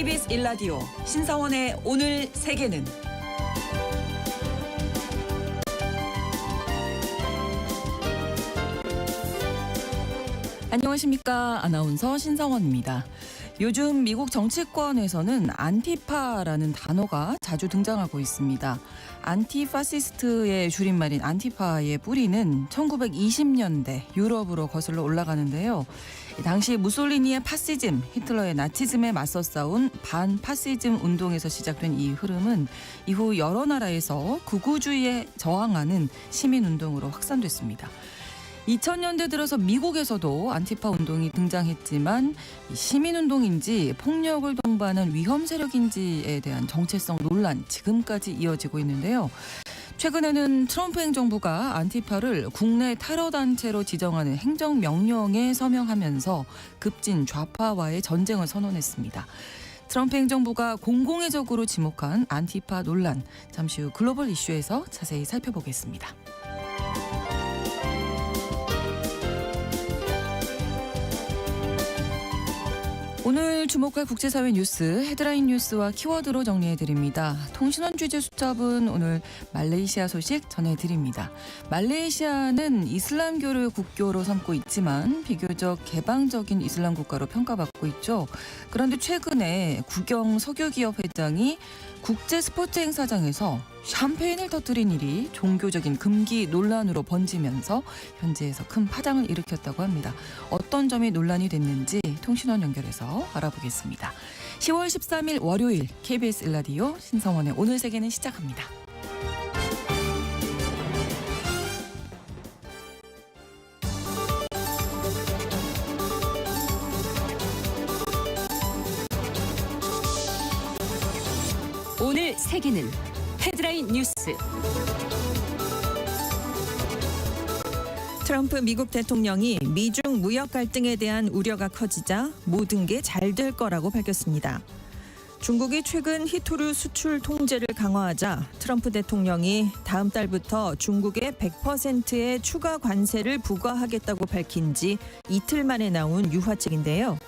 KBS 1라디오 신성원의 오늘 세계는 안녕하십니까. 아나운서 신성원입니다. 요즘 미국 정치권에서는 안티파라는 단어가 자주 등장하고 있습니다. 안티파시스트의 줄임말인 안티파의 뿌리는 1920년대 유럽으로 거슬러 올라가는데요. 당시 무솔리니의 파시즘, 히틀러의 나치즘에 맞서 싸운 반파시즘 운동에서 시작된 이 흐름은 이후 여러 나라에서 극우주의에 저항하는 시민운동으로 확산됐습니다. 2000년대 들어서 미국에서도 안티파 운동이 등장했지만 시민운동인지 폭력을 동반한 위험 세력인지에 대한 정체성 논란 지금까지 이어지고 있는데요. 최근에는 트럼프 행정부가 안티파를 국내 테러 단체로 지정하는 행정명령에 서명하면서 급진 좌파와의 전쟁을 선언했습니다. 트럼프 행정부가 공공의 적으로 지목한 안티파 논란, 잠시 후 글로벌 이슈에서 자세히 살펴보겠습니다. 오늘 주목할 국제사회 뉴스 헤드라인 뉴스와 키워드로 정리해드립니다. 통신원 취재 수첩은 오늘 말레이시아 소식 전해드립니다. 말레이시아는 이슬람교를 국교로 삼고 있지만 비교적 개방적인 이슬람 국가로 평가받고 있죠. 그런데 최근에 국영 석유기업 회장이 국제 스포츠 행사장에서 샴페인을 터뜨린 일이 종교적인 금기 논란으로 번지면서 현지에서 큰 파장을 일으켰다고 합니다. 어떤 점이 논란이 됐는지 통신원 연결해서 알아보겠습니다. 10월 13일 월요일 KBS 1라디오 신성원의 오늘 세계는 시작합니다. 오늘 세계는 헤드라인 뉴스. 트럼프 미국 대통령이 미중 무역 갈등에 대한 우려가 커지자 모든 게 잘 될 거라고 밝혔습니다. 중국이 최근 희토류 수출 통제를 강화하자 트럼프 대통령이 다음 달부터 중국에 100%의 추가 관세를 부과하겠다고 밝힌 지 이틀 만에 나온 유화책인데요.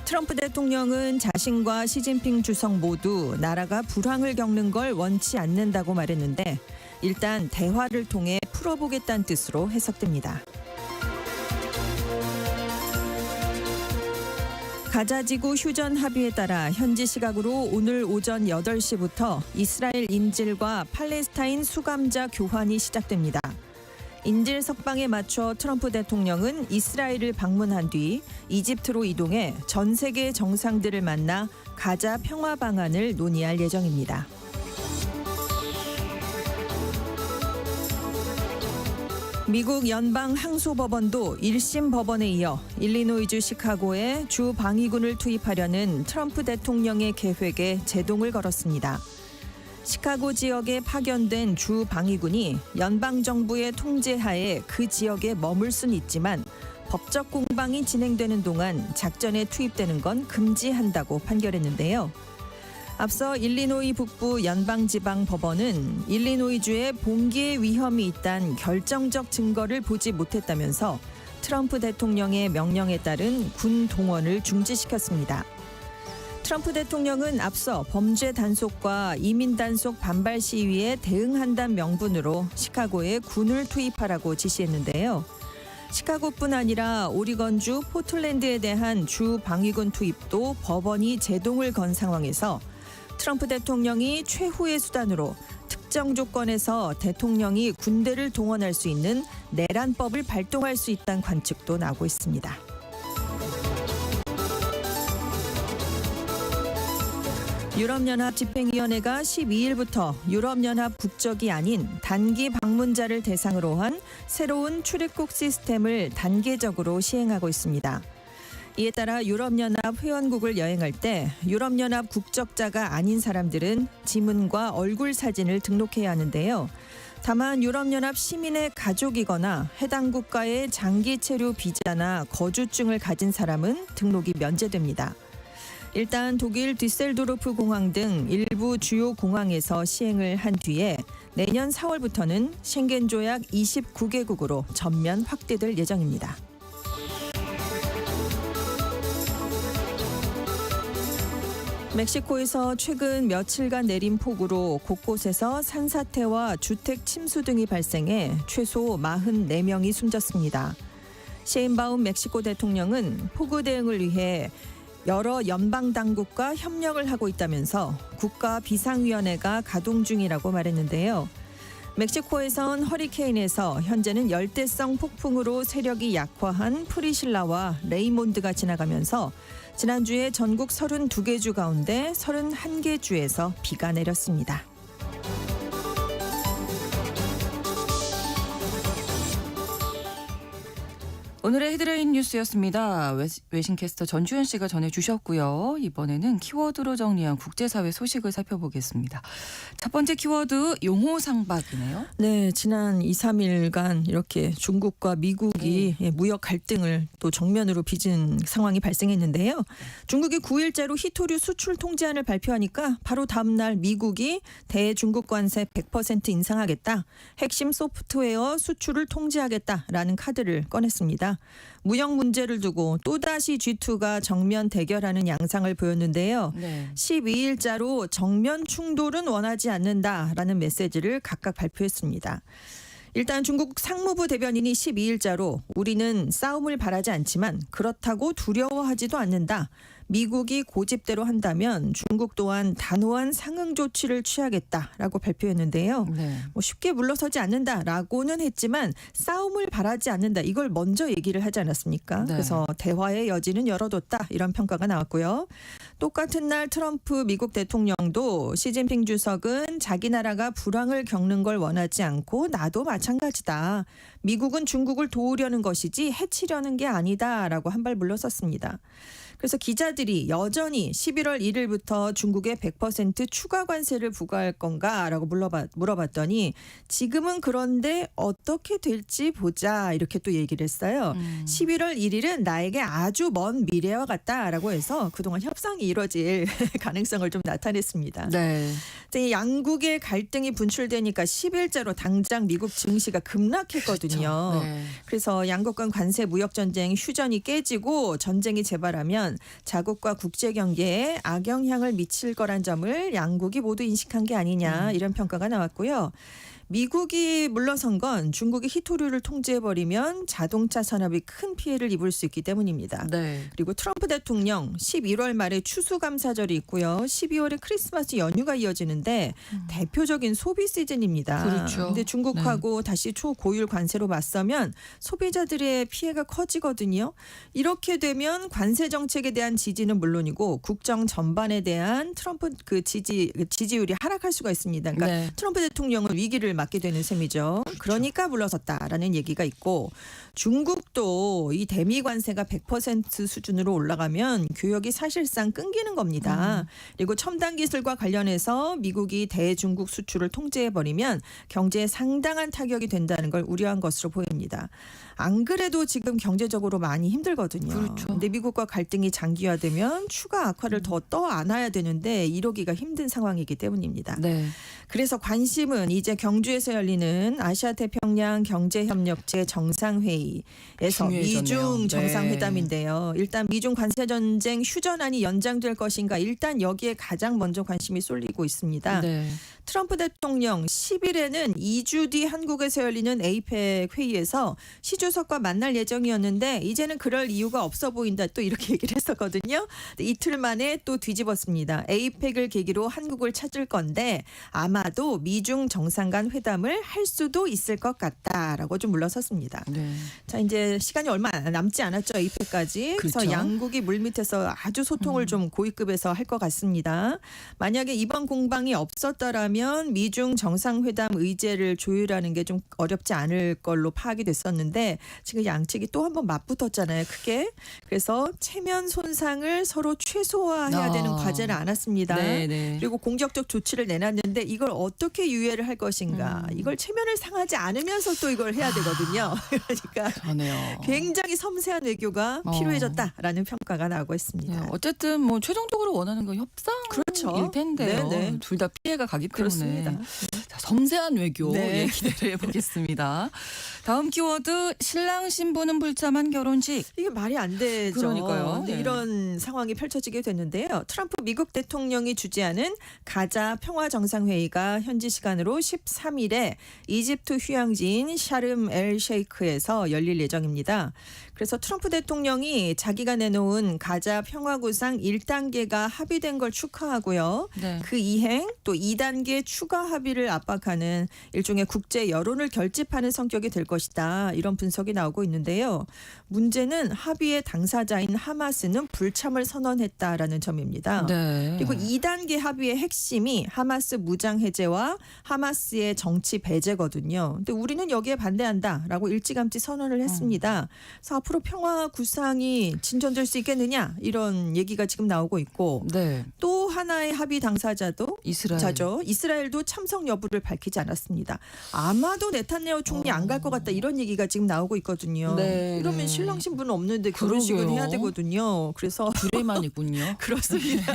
트럼프 대통령은 자신과 시진핑 주석 모두 나라가 불황을 겪는 걸 원치 않는다고 말했는데 일단 대화를 통해 풀어보겠다는 뜻으로 해석됩니다. 가자지구 휴전 합의에 따라 현지 시각으로 오늘 오전 8시부터 이스라엘 인질과 팔레스타인 수감자 교환이 시작됩니다. 인질 석방에 맞춰 트럼프 대통령은 이스라엘을 방문한 뒤 이집트로 이동해 전 세계 정상들을 만나 가자 평화 방안을 논의할 예정입니다. 미국 연방 항소법원도 1심 법원에 이어 일리노이주 시카고에 주 방위군을 투입하려는 트럼프 대통령의 계획에 제동을 걸었습니다. 시카고 지역에 파견된 주 방위군이 연방정부의 통제하에 그 지역에 머물 수는 있지만 법적 공방이 진행되는 동안 작전에 투입되는 건 금지한다고 판결했는데요. 앞서 일리노이 북부 연방지방법원은 일리노이주에 봉기의 위험이 있다는 결정적 증거를 보지 못했다면서 트럼프 대통령의 명령에 따른 군 동원을 중지시켰습니다. 트럼프 대통령은 앞서 범죄 단속과 이민 단속 반발 시위에 대응한다는 명분으로 시카고에 군을 투입하라고 지시했는데요. 시카고뿐 아니라 오리건주 포틀랜드에 대한 주 방위군 투입도 법원이 제동을 건 상황에서 트럼프 대통령이 최후의 수단으로 특정 조건에서 대통령이 군대를 동원할 수 있는 내란법을 발동할 수 있다는 관측도 나오고 있습니다. 유럽연합 집행위원회가 12일부터 유럽연합 국적이 아닌 단기 방문자를 대상으로 한 새로운 출입국 시스템을 단계적으로 시행하고 있습니다. 이에 따라 유럽연합 회원국을 여행할 때 유럽연합 국적자가 아닌 사람들은 지문과 얼굴 사진을 등록해야 하는데요. 다만 유럽연합 시민의 가족이거나 해당 국가의 장기 체류 비자나 거주증을 가진 사람은 등록이 면제됩니다. 일단 독일 뒤셀도르프 공항 등 일부 주요 공항에서 시행을 한 뒤에 내년 4월부터는 쉥겐 조약 29개국으로 전면 확대될 예정입니다. 멕시코에서 최근 며칠간 내린 폭우로 곳곳에서 산사태와 주택 침수 등이 발생해 최소 44명이 숨졌습니다. 셰인바움 멕시코 대통령은 폭우 대응을 위해 여러 연방 당국과 협력을 하고 있다면서 국가 비상위원회가 가동 중이라고 말했는데요. 멕시코에선 허리케인에서 현재는 열대성 폭풍으로 세력이 약화한 프리실라와 레이몬드가 지나가면서 지난주에 전국 32개 주 가운데 31개 주에서 비가 내렸습니다. 오늘의 헤드라인 뉴스였습니다. 외신캐스터 전주현 씨가 전해주셨고요. 이번에는 키워드로 정리한 국제사회 소식을 살펴보겠습니다. 첫 번째 키워드 용호상박이네요. 네, 지난 2, 3일간 이렇게 중국과 미국이 무역 갈등을 또 정면으로 빚은 상황이 발생했는데요. 중국이 9일째로 희토류 수출 통제안을 발표하니까 바로 다음 날 미국이 대중국 관세 100% 인상하겠다. 핵심 소프트웨어 수출을 통제하겠다라는 카드를 꺼냈습니다. 무역 문제를 두고 또다시 G2가 정면 대결하는 양상을 보였는데요. 네. 12일자로 정면 충돌은 원하지 않는다라는 메시지를 각각 발표했습니다. 일단 중국 상무부 대변인이 12일자로 우리는 싸움을 바라지 않지만 그렇다고 두려워하지도 않는다. 미국이 고집대로 한다면 중국 또한 단호한 상응 조치를 취하겠다라고 발표했는데요. 네. 쉽게 물러서지 않는다라고는 했지만 싸움을 바라지 않는다. 이걸 먼저 얘기를 하지 않았습니까? 네. 그래서 대화의 여지는 열어뒀다. 이런 평가가 나왔고요. 똑같은 날 트럼프 미국 대통령도 시진핑 주석은 자기 나라가 불황을 겪는 걸 원하지 않고 나도 마찬가지다. 미국은 중국을 도우려는 것이지 해치려는 게 아니다라고 한 발 물러섰습니다. 그래서 기자들이 여전히 11월 1일부터 중국에 100% 추가 관세를 부과할 건가라고 물어봤더니 지금은 그런데 어떻게 될지 보자 이렇게 또 얘기를 했어요. 11월 1일은 나에게 아주 먼 미래와 같다라고 해서 그동안 협상이 이뤄질 가능성을 좀 나타냈습니다. 네. 양국의 갈등이 분출되니까 10일째로 당장 미국 증시가 급락했거든요. 그렇죠. 네. 그래서 양국 간 관세 무역 전쟁 휴전이 깨지고 전쟁이 재발하면 자국과 국제 경제에 악영향을 미칠 거란 점을 양국이 모두 인식한 게 아니냐 이런 평가가 나왔고요. 미국이 물러선 건 중국이 희토류를 통제해버리면 자동차 산업이 큰 피해를 입을 수 있기 때문입니다. 네. 그리고 트럼프 대통령 11월 말에 추수감사절이 있고요. 12월에 크리스마스 연휴가 이어지는데 대표적인 소비 시즌입니다. 그렇죠. 근데 중국하고 다시 초고율 관세로 맞서면 소비자들의 피해가 커지거든요. 이렇게 되면 관세 정책에 대한 지지는 물론이고 국정 전반에 대한 트럼프 지지율이 하락할 수가 있습니다. 그러니까 네. 트럼프 대통령은 위기를 맞게 되는 셈이죠. 그러니까 물러섰다라는 얘기가 있고 중국도 이 대미 관세가 100% 수준으로 올라가면 교역이 사실상 끊기는 겁니다. 그리고 첨단 기술과 관련해서 미국이 대중국 수출을 통제해버리면 경제에 상당한 타격이 된다는 걸 우려한 것으로 보입니다. 안 그래도 지금 경제적으로 많이 힘들거든요. 그렇죠. 근데 미국과 갈등이 장기화되면 추가 악화를 더 떠안아야 되는데 이러기가 힘든 상황이기 때문입니다. 네. 그래서 관심은 이제 경주에서 열리는 아시아 태평양 경제협력체 정상회의에서 중요해졌네요. 미중 정상회담인데요. 일단 미중 관세 전쟁 휴전안이 연장될 것인가 일단 여기에 가장 먼저 관심이 쏠리고 있습니다. 네. 트럼프 대통령 10일에는 2주 뒤 한국에서 열리는 에이펙 회의에서 시 주석과 만날 예정이었는데 이제는 그럴 이유가 없어 보인다 또 이렇게 얘기를 했었거든요. 이틀 만에 또 뒤집었습니다. 에이펙을 계기로 한국을 찾을 건데 아마도 미중 정상 간 회담을 할 수도 있을 것 같다라고 좀 물러섰습니다. 네. 자, 이제 시간이 얼마 남지 않았죠. 에이펙까지. 그래서 그렇죠. 양국이 물밑에서 아주 소통을 좀 고위급에서 할 것 같습니다. 만약에 이번 공방이 없었더라면 미중 정상회담 의제를 조율하는 게 좀 어렵지 않을 걸로 파악이 됐었는데 지금 양측이 또 한 번 맞붙었잖아요. 크게. 그래서 체면 손상을 서로 최소화해야 되는 과제를 안았습니다. 네. 그리고 공격적 조치를 내놨는데 이걸 어떻게 유예를 할 것인가. 이걸 체면을 상하지 않으면서 또 이걸 해야 되거든요. 그러니까 그러네요. 굉장히 섬세한 외교가 필요해졌다라는 평가가 나오고 있습니다. 네, 어쨌든 뭐 최종적으로 원하는 건 협상일 그렇죠. 텐데요. 네네. 둘 다 피해가 가기 때문에. 그렇습니다. 자, 섬세한 외교 네. 기대를 해보겠습니다. 다음 키워드 신랑 신부는 불참한 결혼식. 이게 말이 안 되죠. 그러니까요. 근데 네. 이런 상황이 펼쳐지게 됐는데요. 트럼프 미국 대통령이 주재하는 가자 평화 정상회의가 현지 시간으로 13일에 이집트 휴양지인 샤름 엘 셰이크에서 열릴 예정입니다. 그래서 트럼프 대통령이 자기가 내놓은 가자 평화구상 1단계가 합의된 걸 축하하고요. 네. 그 이행 또 2단계 추가 합의를 압박하는 일종의 국제 여론을 결집하는 성격이 될 것이다. 이런 분석이 나오고 있는데요. 문제는 합의의 당사자인 하마스는 불참을 선언했다라는 점입니다. 네. 그리고 2단계 합의의 핵심이 하마스 무장 해제와 하마스의 정치 배제거든요. 근데 우리는 여기에 반대한다라고 일찌감치 선언을 했습니다. 그래서 앞으로 평화 구상이 진전될 수 있겠느냐 이런 얘기가 지금 나오고 있고 네. 또 하나의 합의 당사자도 이스라엘. 이스라엘도 참석 여부를 밝히지 않았습니다. 아마도 네타냐후 총리 안 갈 것 같다 이런 얘기가 지금 나오고 있거든요. 네, 이러면 네. 신랑 신부는 없는데 결혼식은 그러게요. 해야 되거든요. 그래서 둘에만 있군요. 그렇습니다.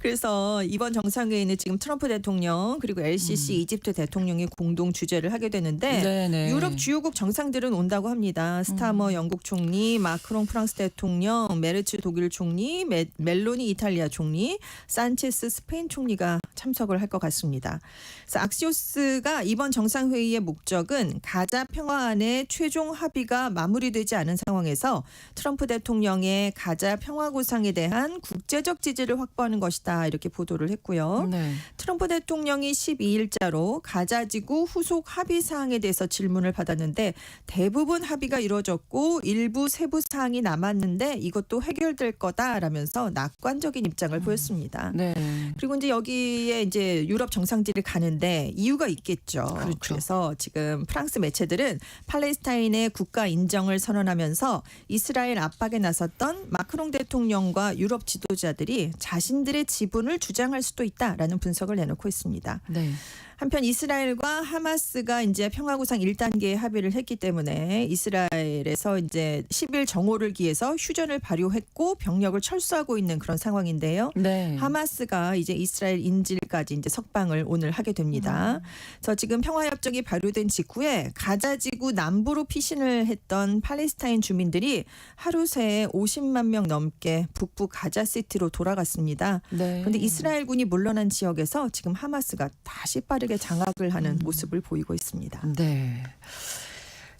그래서 이번 정상회의는 지금 트럼프 대통령 그리고 LCC 이집트 대통령이 공동 주재를 하게 되는데 네네. 유럽 주요국 정상들은 온다고 합니다. 스타머 영국 총리, 마크롱 프랑스 대통령, 메르츠 독일 총리, 멜로니 이탈리아 총리, 산체스 스페인 총리가 참석을 할 것 같습니다. 그래서 악시오스가 이번 정상회의의 목적은 가자 평화안의 최종 합의가 마무리되지 않은 상황에서 트럼프 대통령의 가자 평화 구상에 대한 국제적 지지를 확보하는 것이다. 이렇게 보도를 했고요. 네. 트럼프 대통령이 12일자로 가자지구 후속 합의 사항에 대해서 질문을 받았는데 대부분 합의가 이루어졌고 일부 세부 사항이 남았는데 이것도 해결될 거다라면서 낙관적인 입장을 보였습니다. 네. 그리고 이제 여기에 이제 유럽 정상들이 가는데 이유가 있겠죠. 그렇죠. 그래서 지금 프랑스 매체들은 팔레스타인의 국가 인정을 선언하면서 이스라엘 압박에 나섰던 마크롱 대통령과 유럽 지도자들이 자신들의 지분을 주장할 수도 있다라는 분석을 내놓고 있습니다. 네. 한편 이스라엘과 하마스가 이제 평화구상 1단계에 합의를 했기 때문에 이스라엘에서 이제 10일 정오를 기해서 휴전을 발효했고 병력을 철수하고 있는 그런 상황인데요. 네. 하마스가 이제 이스라엘 인질까지 이제 석방을 오늘 하게 됩니다. 그래서 지금 평화협정이 발효된 직후에 가자지구 남부로 피신을 했던 팔레스타인 주민들이 하루 새에 50만 명 넘게 북부 가자시티로 돌아갔습니다. 네. 그런데 이스라엘군이 물러난 지역에서 지금 하마스가 다시 빠르게 장악을 하는 모습을 보이고 있습니다. 네.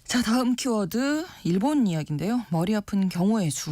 자, 다음 키워드 일본 이야기인데요. 머리 아픈 경우의 수.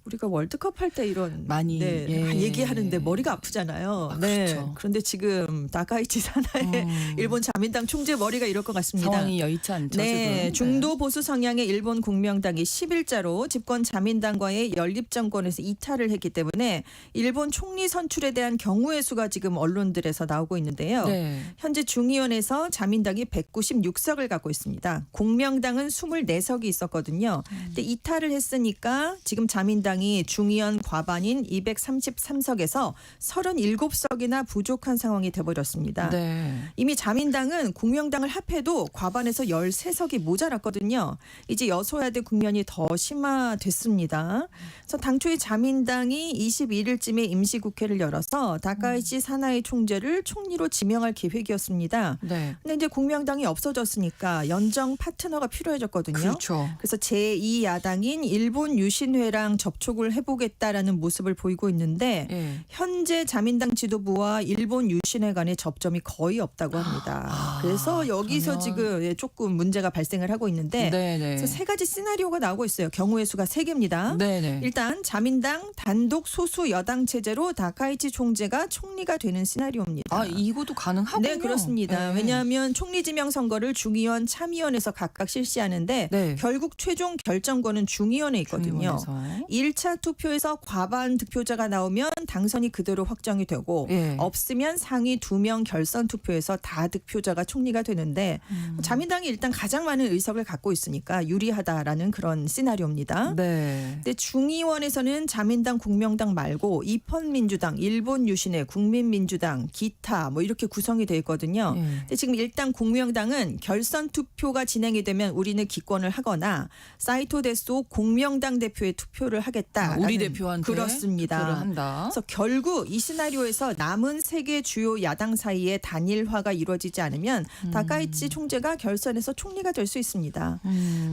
우리가 월드컵 할 때 이런 많이, 예. 얘기하는데 머리가 아프잖아요. 아, 네. 그렇죠. 그런데 지금 다카이치 사나의 일본 자민당 총재 머리가 이럴 것 같습니다. 상황이 여의치 않죠. 네, 지금. 중도 보수 성향의 일본 공명당이 10일자로 집권 자민당과의 연립 정권에서 이탈을 했기 때문에 일본 총리 선출에 대한 경우의 수가 지금 언론들에서 나오고 있는데요. 네. 현재 중의원에서 자민당이 196석을 갖고 있습니다. 공명당은 24석이 있었거든요. 근데 이탈을 했으니까 지금 자민당이 중의원 과반인 233석에서 37석이나 부족한 상황이 돼버렸습니다. 네. 이미 자민당은 공명당을 합해도 과반에서 13석이 모자랐거든요. 이제 여소야대 국면이 더 심화됐습니다. 그래서 당초에 자민당이 21일쯤에 임시국회를 열어서 다카이치 사나이 총재를 총리로 지명할 계획이었습니다. 네. 근데 이제 공명당이 없어졌으니까 연정 파트너가 필요해졌거든요. 그렇죠. 그래서 제2야당인 일본 유신회랑 접촉을 해보겠다라는 모습을 보이고 있는데 예. 현재 자민당 지도부와 일본 유신회 간의 접점이 거의 없다고 합니다. 그래서 여기서 그러면- 지금 조금 문제가 발생을 하고 있는데 네네. 그래서 세 가지 시나리오가 나오고 있어요. 경우의 수가 3개입니다. 네네. 일단 자민당 단독 소수 여당 체제로 다카이치 총재가 총리가 되는 시나리오입니다. 아, 이것도 가능하군요. 네, 그렇습니다. 네. 왜냐하면 총리 지명 선거를 중의원, 참의원에서 각각 실시하는데 네. 결국 최종 결정권은 중의원에 있거든요. 중의원에서. 1차 투표에서 과반 득표자가 나오면 당선이 그대로 확정이 되고 예. 없으면 상위 2명 결선 투표에서 다 득표자가 총리가 되는데 자민당이 일단 가장 많은 의석을 갖고 있으니까 유리하다라는 그런 시나리오입니다. 네. 근데 중의원에서는 자민당, 공명당 말고 입헌민주당, 일본 유신회, 국민민주당, 기타 뭐 이렇게 구성이 돼 있거든요. 예. 근데 지금 일단 공명당은 결선 투표가 진행이 되면 우리는 기권을 하거나 사이토 데소 공명당 대표의 투표를 하겠다. 하겠다. 우리 대표한테 그렇습니다. 투표를 한다. 그래서 결국 이 시나리오에서 남은 세 개 주요 야당 사이에 단일화가 이루어지지 않으면 다카이치 총재가 결선에서 총리가 될 수 있습니다.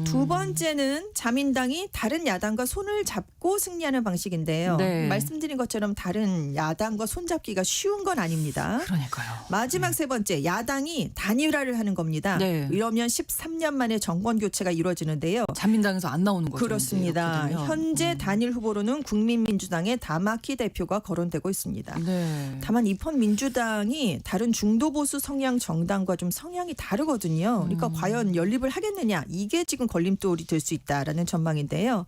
두 번째는 자민당이 다른 야당과 손을 잡고 승리하는 방식인데요. 네. 말씀드린 것처럼 다른 야당과 손잡기가 쉬운 건 아닙니다. 그러니까요. 마지막 세 번째 야당이 단일화를 하는 겁니다. 네. 이러면 13년 만에 정권 교체가 이루어지는데요. 자민당에서 안 나오는 거죠. 그렇습니다. 이제 이렇게 되면. 현재 단일 후보로는 국민민주당의 다마키 대표가 거론되고 있습니다. 네. 다만 이번 민주당이 다른 중도 보수 성향 정당과 좀 성향이 다르거든요. 그러니까 과연 연립을 하겠느냐 이게 지금 걸림돌이 될 수 있다라는 전망인데요.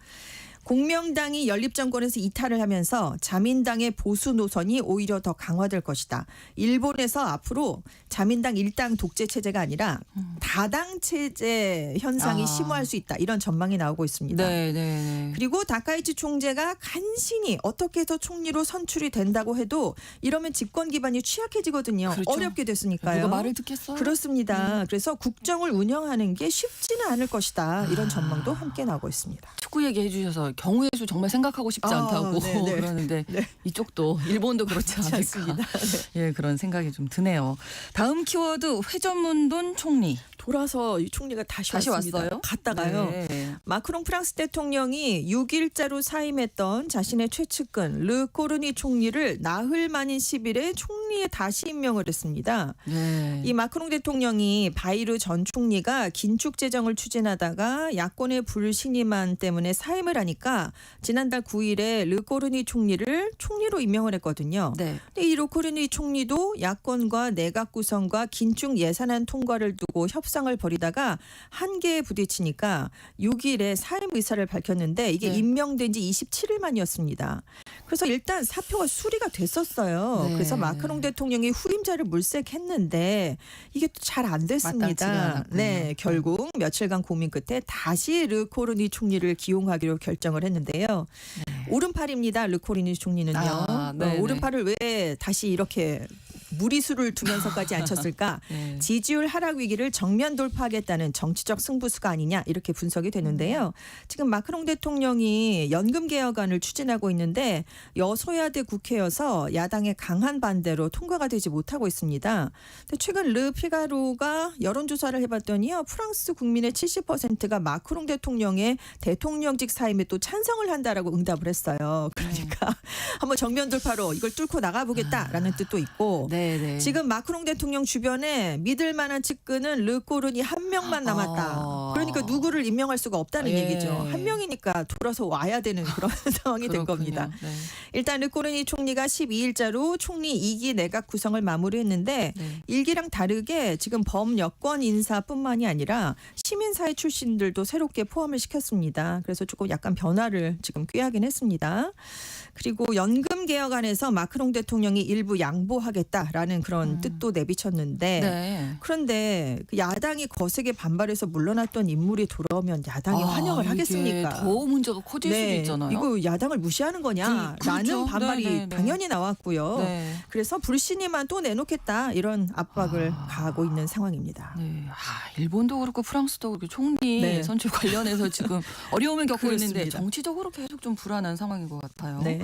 공명당이 연립정권에서 이탈을 하면서 자민당의 보수 노선이 오히려 더 강화될 것이다. 일본에서 앞으로 자민당 일당 독재 체제가 아니라 다당 체제 현상이 심화할 수 있다. 이런 전망이 나오고 있습니다. 네. 그리고 다카이치 총재가 간신히 어떻게 해서 총리로 선출이 된다고 해도 이러면 집권 기반이 취약해지거든요. 그렇죠. 어렵게 됐으니까요. 누가 말을 듣겠어요? 그렇습니다. 그래서 국정을 운영하는 게 쉽지는 않을 것이다. 이런 전망도 함께 나오고 있습니다. 축구 얘기해 주셔서 경우의 수 정말 생각하고 싶지 않다고 네네. 그러는데 네. 이쪽도 일본도 그렇지 않을까. 않습니다. 예, 그런 생각이 좀 드네요. 다음 키워드 회전문돈 총리. 돌아서 이 총리가 다시 왔습니다. 왔어요? 갔다가요. 네. 마크롱 프랑스 대통령이 6일자로 사임했던 자신의 최측근 르 코르니 총리를 나흘 만인 10일에 총리에 다시 임명을 했습니다. 네. 이 마크롱 대통령이 바이르 전 총리가 긴축 재정을 추진하다가 야권의 불신임안 때문에 사임을 하니까 지난달 9일에 르 코르니 총리를 총리로 임명을 했거든요. 네. 근데 이 르 코르니 총리도 야권과 내각 구성과 긴축 예산안 통과를 두고 협상을 벌이다가 한계에 부딪히니까 6일에 사임 의사를 밝혔는데 이게 네. 임명된 지 27일 만이었습니다. 그래서 일단 사표가 수리가 됐었어요. 네. 그래서 마크롱 대통령이 후임자를 물색했는데 이게 또 잘 안 마땅치가 됐습니다. 않았군요. 네, 결국 며칠간 고민 끝에 다시 르 코르니 총리를 기용하기로 결정을 했는데요. 오른팔입니다. 르 코르니 총리는요. 아, 네네. 오른팔을 왜 다시 이렇게 무리수를 두면서까지 앉혔을까? 네. 지지율 하락 위기를 정면 돌파하겠다는 정치적 승부수가 아니냐 이렇게 분석이 되는데요. 지금 마크롱 대통령이 연금 개혁안을 추진하고 있는데 여소야대 국회여서 야당의 강한 반대로 통과가 되지 못하고 있습니다. 근데 최근 르 피가로가 여론조사를 해봤더니요. 프랑스 국민의 70%가 마크롱 대통령의 대통령직 사임에 또 찬성을 한다라고 응답을 했어요. 그러니까 한번 정면 돌파로 이걸 뚫고 나가보겠다라는 뜻도 있고 네. 지금 마크롱 대통령 주변에 믿을 만한 측근은 르 코르니 한 명만 남았다. 그러니까 누구를 임명할 수가 없다는 예. 얘기죠. 한 명이니까 돌아서 와야 되는 그런 상황이 된 그렇군요. 겁니다. 네. 일단 르 코르니 총리가 12일자로 총리 2기 내각 구성을 마무리했는데 네. 일기랑 다르게 지금 범여권 인사뿐만이 아니라 시민사회 출신들도 새롭게 포함을 시켰습니다. 그래서 조금 약간 변화를 지금 꾀하긴 했습니다. 그리고 연금 개혁안에서 마크롱 대통령이 일부 양보하겠다라는 그런 뜻도 내비쳤는데 네. 그런데 그 야당이 거세게 반발해서 물러났던 인물이 돌아오면 야당이 환영을 이게 하겠습니까? 더 문제가 커질 수도 있잖아요. 이거 야당을 무시하는 거냐라는 그렇죠. 반발이 네. 당연히 나왔고요. 네. 그래서 불신임만 또 내놓겠다 이런 압박을 가하고 있는 상황입니다. 네. 일본도 그렇고 프랑스도 그렇고 총리 네. 선출 관련해서 지금 어려움을 겪고 있는데 그렇습니다. 정치적으로 계속 좀 불안한 상황인 것 같아요. 네.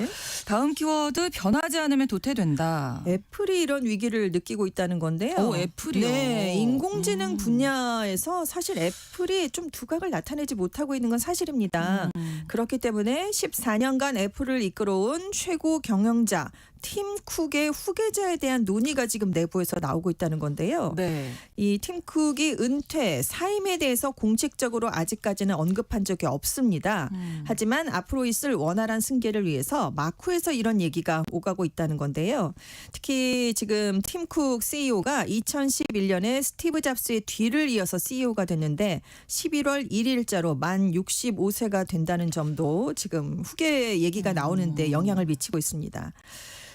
다음 키워드 변하지 않으면 도태된다. 애플이 이런 위기를 느끼고 있다는 건데요. 오, 애플이요? 네, 인공지능 분야에서 사실 애플이 좀 두각을 나타내지 못하고 있는 건 사실입니다. 그렇기 때문에 14년간 애플을 이끌어온 최고 경영자 팀 쿡의 후계자에 대한 논의가 지금 내부에서 나오고 있다는 건데요. 네. 이 팀 쿡이 은퇴, 사임에 대해서 공식적으로 아직까지는 언급한 적이 없습니다. 하지만 앞으로 있을 원활한 승계를 위해서 마쿠에서 이런 얘기가 오가고 있다는 건데요. 특히 지금 팀 쿡 CEO가 2011년에 스티브 잡스의 뒤를 이어서 CEO가 됐는데 11월 1일자로 만 65세가 된다는 점도 지금 후계 얘기가 나오는데 영향을 미치고 있습니다.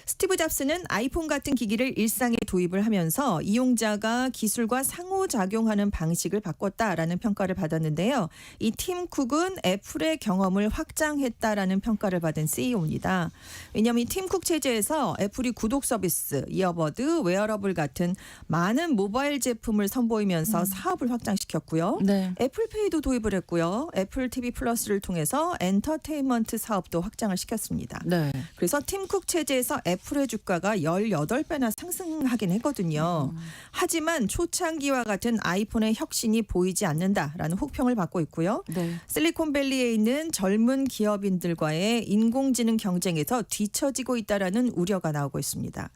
스티브 잡스는 아이폰 같은 기기를 일상에 도입을 하면서 이용자가 기술과 상호작용하는 방식을 바꿨다라는 평가를 받았는데요. 이 팀 쿡은 애플의 경험을 확장했다라는 평가를 받은 CEO입니다. 왜냐하면 이 팀 쿡 체제에서 애플이 구독 서비스, 이어버드, 웨어러블 같은 많은 모바일 제품을 선보이면서 사업을 확장시켰고요. 네. 애플페이도 도입을 했고요. 애플 TV 플러스를 통해서 엔터테인먼트 사업도 확장을 시켰습니다. 네. 그래서 팀 쿡 체제에서 애플의 주가가 18배나 상승하긴 했거든요. 하지만 초창기와 같은 아이폰의 혁신이 보이지 않는다라는 혹평을 받고 있고요. 네. 실리콘밸리에 있는 젊은 기업인들과의 인공지능 경쟁에서 뒤처지고 있다라는 우려가 나오고 있습니다.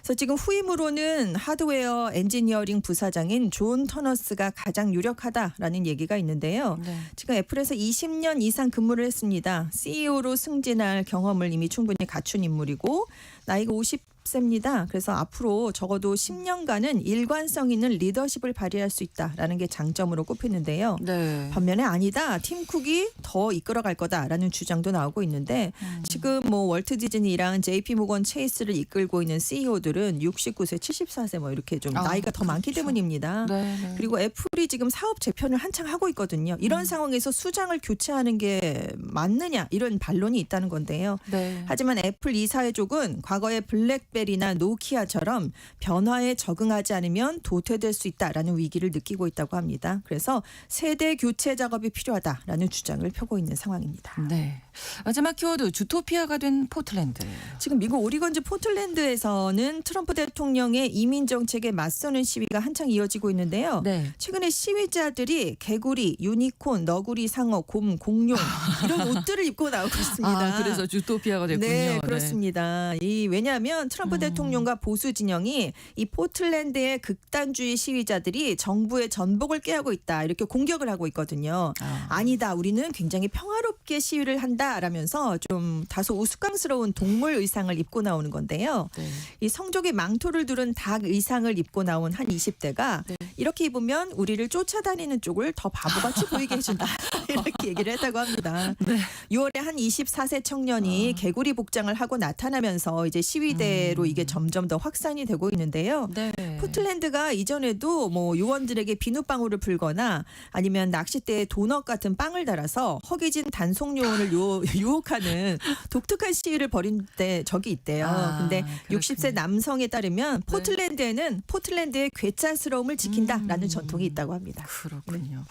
그래서 지금 후임으로는 하드웨어 엔지니어링 부사장인 존 터너스가 가장 유력하다라는 얘기가 있는데요. 네. 지금 애플에서 20년 이상 근무를 했습니다. CEO로 승진할 경험을 이미 충분히 갖춘 인물이고 나이가 50세입니다. 그래서 앞으로 적어도 10년간은 일관성 있는 리더십을 발휘할 수 있다라는 게 장점으로 꼽히는데요. 네. 반면에 아니다. 팀 쿡이 더 이끌어갈 거다라는 주장도 나오고 있는데 지금 뭐 월트 디즈니랑 JP 모건 체이스를 이끌고 있는 CEO들은 69세, 74세 뭐 이렇게 좀 나이가 더 많기 그렇죠. 때문입니다. 네. 네. 그리고 애플이 지금 사업 재편을 한창 하고 있거든요. 이런 상황에서 수장을 교체하는 게 맞느냐 이런 반론이 있다는 건데요. 네. 하지만 애플 이사회족은 과거의 블랙베리나 노키아처럼 변화에 적응하지 않으면 도태될 수 있다라는 위기를 느끼고 있다고 합니다. 그래서 세대 교체 작업이 필요하다라는 주장을 펴고 있는 상황입니다. 네. 마지막 키워드 주토피아가 된 포틀랜드. 지금 미국 오리건주 포틀랜드에서는 트럼프 대통령의 이민 정책에 맞서는 시위가 한창 이어지고 있는데요. 네. 최근에 시위자들이 개구리, 유니콘, 너구리, 상어, 곰, 공룡 이런 옷들을 입고 나오고 있습니다. 아, 그래서 주토피아가 됐군요. 네, 그렇습니다. 왜냐하면 트럼프 대통령과 보수 진영이 이 포틀랜드의 극단주의 시위자들이 정부의 전복을 깨하고 있다 이렇게 공격을 하고 있거든요. 아니다, 우리는 굉장히 평화롭게 시위를 한다라면서 좀 다소 우스꽝스러운 동물 의상을 입고 나오는 건데요. 네. 이 성족의 망토를 두른 닭 의상을 입고 나온 한 20대가 네. 이렇게 입으면 우리를 쫓아다니는 쪽을 더 바보같이 보이게 해준다 이렇게 얘기를 했다고 합니다. 네. 6월에 한 24세 청년이 개구리 복장을 하고 나타나면서 이제 시위대로 이게 점점 더 확산이 되고 있는데요. 네. 포틀랜드가 이전에도 뭐 요원들에게 비눗방울을 불거나 아니면 낚싯대에 도넛 같은 빵을 달아서 허기진 단속 요원을 유혹하는 독특한 시위를 벌인 때 적이 있대요. 근데 그렇군요. 60세 남성에 따르면 포틀랜드에는 포틀랜드의 괴짜스러움을 지킨다라는 전통이 있다고 합니다. 그렇군요.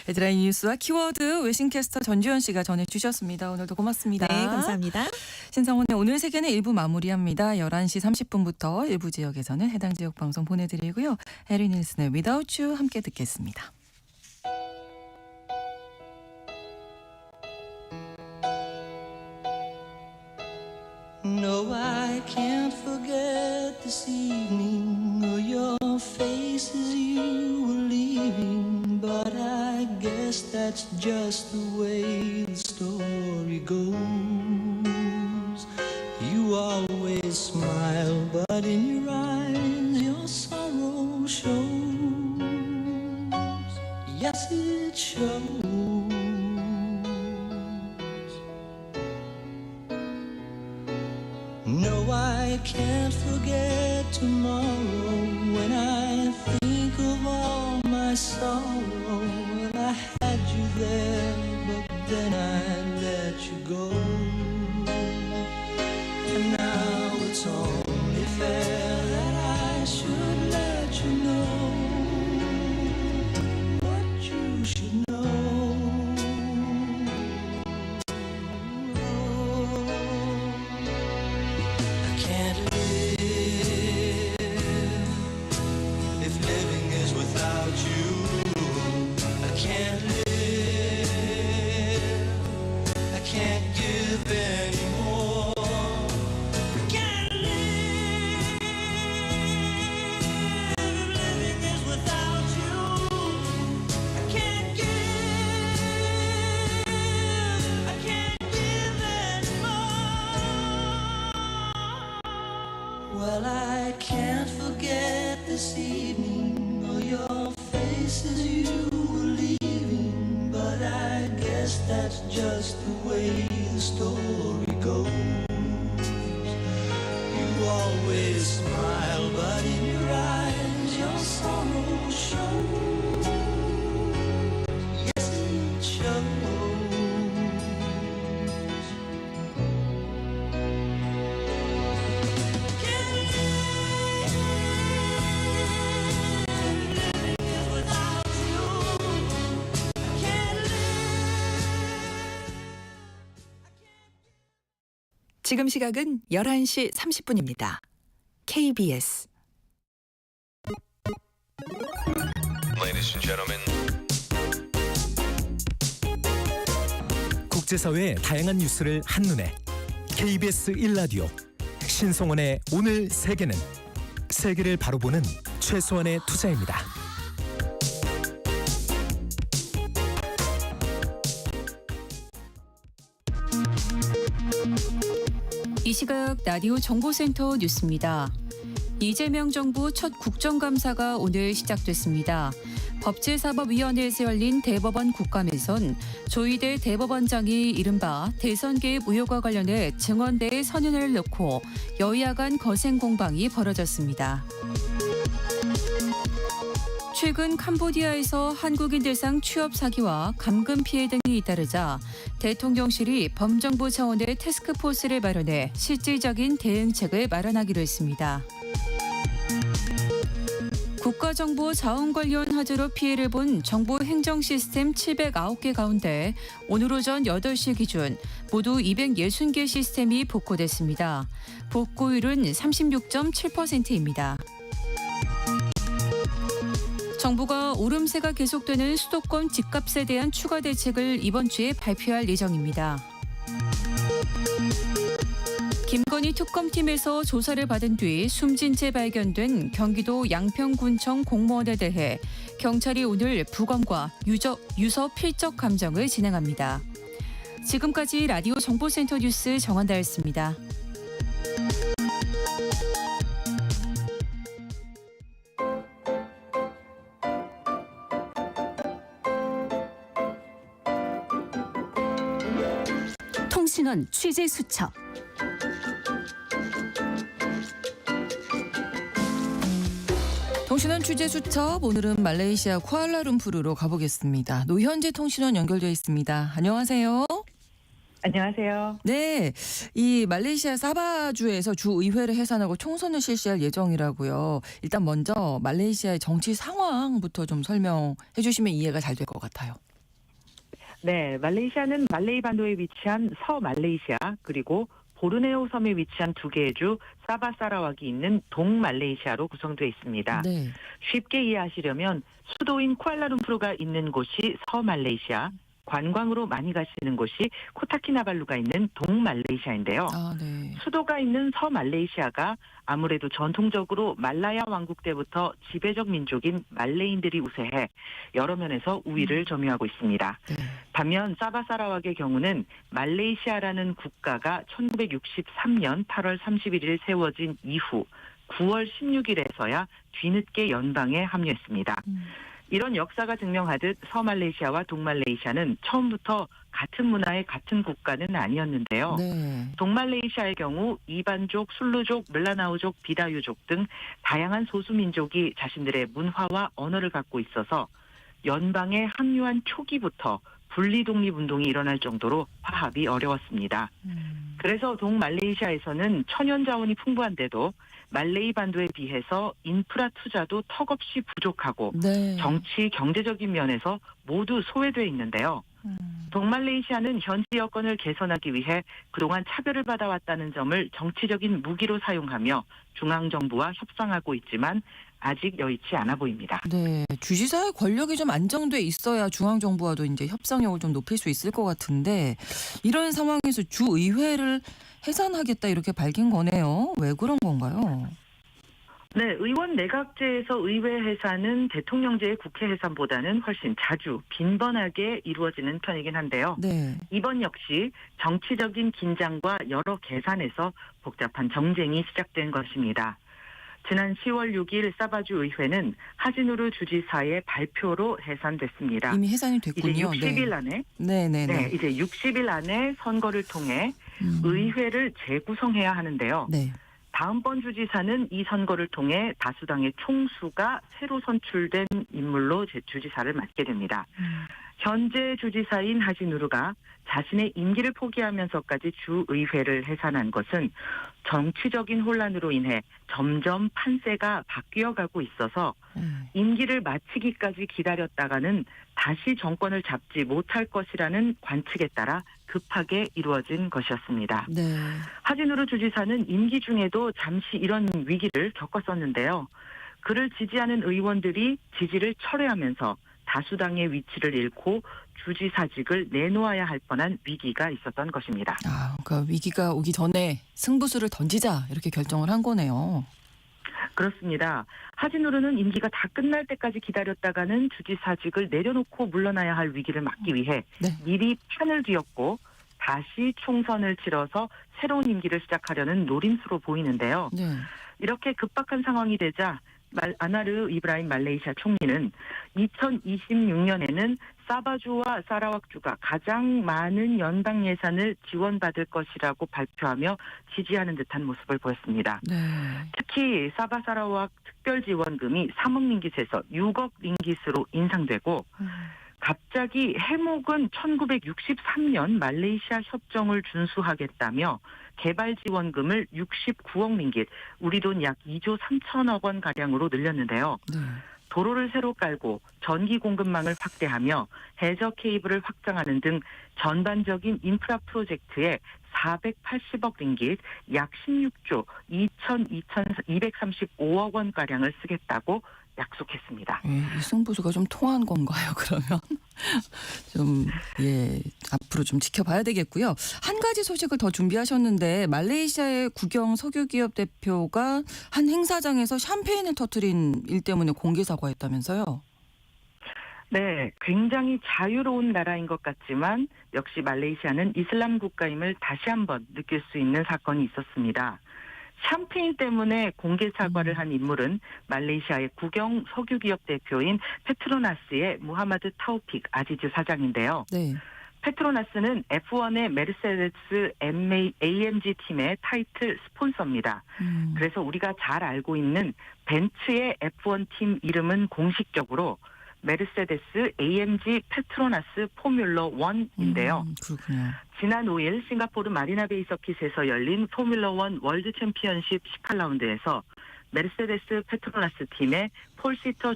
헤드라인 뉴스와 키워드 외신캐스터 전주현 씨가 전해주셨습니다. 오늘도 고맙습니다. 네, 감사합니다. 신성훈의 오늘 세계는 1부 마무리합니다. 11시 30분부터 일부 지역에서는 해당 지역 방송 보내드리고요. 해리 닐슨의 Without You 함께 듣겠습니다. No, I can't forget this evening or your face as you were leaving. But I guess that's just the way the story goes. You always smile, but in your eyes your sorrow shows. Yes, it shows. No, I can't forget tomorrow when I think of all my sorrow. When I had you there, but then I let you go. And now it's only fair that I should let you know what you should know. Can't live if living is without you. I can't live. I can't give anymore. I can't live if living is without you. I can't give. I can't give anymore. Well, I can't forget this evening or your face as you were leaving. But I guess that's just the way the story goes. You always smile, but in your eyes your sorrow shows. Yes, it shows. 지금 시각은 11시 30분입니다. KBS Ladies and gentlemen. 국제사회의 다양한 뉴스를 한눈에 KBS 1라디오 신성원의 오늘 세계는 세계를 바로 보는 최소한의 투자입니다. 이 시각 라디오 정보센터 뉴스입니다. 이재명 정부 첫 국정감사가 오늘 시작됐습니다. 법제사법위원회에서 열린 대법원 국감에선 조희대 대법원장이 이른바 대선 개입 의혹과 관련해 증언대에 선언을 넣고 여야 간 거센 공방이 벌어졌습니다. 최근 캄보디아에서 한국인 대상 취업 사기와 감금 피해 등이 잇따르자 대통령실이 범정부 차원의 태스크포스를 마련해 실질적인 대응책을 마련하기로 했습니다. 국가정보 자원 관련 화재로 피해를 본 정부 행정 시스템 709개 가운데 오늘 오전 8시 기준 모두 260개 시스템이 복구됐습니다. 복구율은 36.7%입니다. 정부가 오름세가 계속되는 수도권 집값에 대한 추가 대책을 이번 주에 발표할 예정입니다. 김건희 특검팀에서 조사를 받은 뒤 숨진 채 발견된 경기도 양평군청 공무원에 대해 경찰이 오늘 부검과 유서 필적 감정을 진행합니다. 지금까지 라디오 정보센터 뉴스 정한다였습니다. 통신원 취재 수첩. 통신원 취재 수첩 오늘은 말레이시아 쿠알라룸푸르로 가보겠습니다. 노현재 통신원 연결되어 있습니다. 안녕하세요. 안녕하세요. 네, 이 말레이시아 사바주에서 주의회를 해산하고 총선을 실시할 예정이라고요. 일단 먼저 말레이시아의 정치 상황부터 좀 설명해 주시면 이해가 잘 될 것 같아요. 네, 말레이시아는 말레이 반도에 위치한 서말레이시아 그리고 보르네오 섬에 위치한 두 개의 주 사바사라왁이 있는 동말레이시아로 구성되어 있습니다. 네. 쉽게 이해하시려면 수도인 쿠알라룸푸르가 있는 곳이 서말레이시아, 관광으로 많이 가시는 곳이 코타키나발루가 있는 동말레이시아인데요. 아, 네. 수도가 있는 서말레이시아가 아무래도 전통적으로 말라야 왕국 때부터 지배적 민족인 말레인들이 우세해 여러 면에서 우위를 점유하고 있습니다. 네. 반면 사바사라왁의 경우는 말레이시아라는 국가가 1963년 8월 31일 세워진 이후 9월 16일에서야 뒤늦게 연방에 합류했습니다. 이런 역사가 증명하듯 서말레이시아와 동말레이시아는 처음부터 같은 문화의 같은 국가는 아니었는데요. 네. 동말레이시아의 경우 이반족, 술루족, 물라나우족, 비다유족 등 다양한 소수민족이 자신들의 문화와 언어를 갖고 있어서 연방에 합류한 초기부터 분리독립운동이 일어날 정도로 화합이 어려웠습니다. 그래서 동말레이시아에서는 천연자원이 풍부한데도 말레이 반도에 비해서 인프라 투자도 턱없이 부족하고 네. 정치, 경제적인 면에서 모두 소외되어 있는데요. 동말레이시아는 현지 여건을 개선하기 위해 그동안 차별을 받아왔다는 점을 정치적인 무기로 사용하며 중앙정부와 협상하고 있지만 아직 여의치 않아 보입니다. 네, 주지사의 권력이 좀 안정돼 있어야 중앙정부와도 이제 협상력을 좀 높일 수 있을 것 같은데 이런 상황에서 주의회를 해산하겠다 이렇게 밝힌 거네요. 왜 그런 건가요? 네, 의원 내각제에서 의회 해산은 대통령제의 국회 해산보다는 훨씬 자주 빈번하게 이루어지는 편이긴 한데요. 네. 이번 역시 정치적인 긴장과 여러 계산에서 복잡한 정쟁이 시작된 것입니다. 지난 10월 6일 사바주 의회는 하지누르 주지사의 발표로 해산됐습니다. 이미 해산이 됐군요. 이제 60일 안에 네네네. 이제 60일 안에 선거를 통해 의회를 재구성해야 하는데요. 네. 다음번 주지사는 이 선거를 통해 다수당의 총수가 새로 선출된 인물로 주지사를 맡게 됩니다. 현재 주지사인 하지 누르가 자신의 임기를 포기하면서까지 주의회를 해산한 것은 정치적인 혼란으로 인해 점점 판세가 바뀌어가고 있어서 임기를 마치기까지 기다렸다가는 다시 정권을 잡지 못할 것이라는 관측에 따라 급하게 이루어진 것이었습니다. 네. 하지 누르 주지사는 임기 중에도 잠시 이런 위기를 겪었었는데요. 그를 지지하는 의원들이 지지를 철회하면서 다수당의 위치를 잃고 주지사직을 내놓아야 할 뻔한 위기가 있었던 것입니다. 그러니까 위기가 오기 전에 승부수를 던지자 이렇게 결정을 한 거네요. 그렇습니다. 하지 누르는 임기가 다 끝날 때까지 기다렸다가는 주지사직을 내려놓고 물러나야 할 위기를 막기 위해 네. 미리 판을 뒤엎고 다시 총선을 치러서 새로운 임기를 시작하려는 노림수로 보이는데요. 네. 이렇게 급박한 상황이 되자 아나르 이브라임 말레이시아 총리는 2026년에는 사바주와 사라왁주가 가장 많은 연방 예산을 지원받을 것이라고 발표하며 지지하는 듯한 모습을 보였습니다. 네. 특히 사바 사라왁 특별지원금이 3억 링깃에서 6억 링깃으로 인상되고 갑자기 해묵은 1963년 말레이시아 협정을 준수하겠다며 개발 지원금을 69억 링깃, 우리 돈 약 2조 3천억 원 가량으로 늘렸는데요. 네. 도로를 새로 깔고 전기 공급망을 확대하며 해저 케이블을 확장하는 등 전반적인 인프라 프로젝트에 480억 링깃, 약 16조 2,235억 원 가량을 쓰겠다고 약속했습니다. 이 승부수가 좀 통한 건가요? 그러면 좀 앞으로 좀 지켜봐야 되겠고요. 한 가지 소식을 더 준비하셨는데 말레이시아의 국영 석유기업 대표가 한 행사장에서 샴페인을 터뜨린 일 때문에 공개 사과했다면서요? 네, 굉장히 자유로운 나라인 것 같지만 역시 말레이시아는 이슬람 국가임을 다시 한번 느낄 수 있는 사건이 있었습니다. 샴페인 때문에 공개 사과를 한 인물은 말레이시아의 국영 석유기업 대표인 페트로나스의 무하마드 타우픽 아지즈 사장인데요. 네. 페트로나스는 F1의 메르세데스 AMG 팀의 타이틀 스폰서입니다. 그래서 우리가 잘 알고 있는 벤츠의 F1 팀 이름은 공식적으로 메르세데스 AMG 페트로나스 포뮬러 1인데요. 그렇군요. 지난 5일 싱가포르 마리나베이 서킷에서 열린 포뮬러 1 월드 챔피언십 18라운드에서 메르세데스 페트로나스 팀의 폴 시터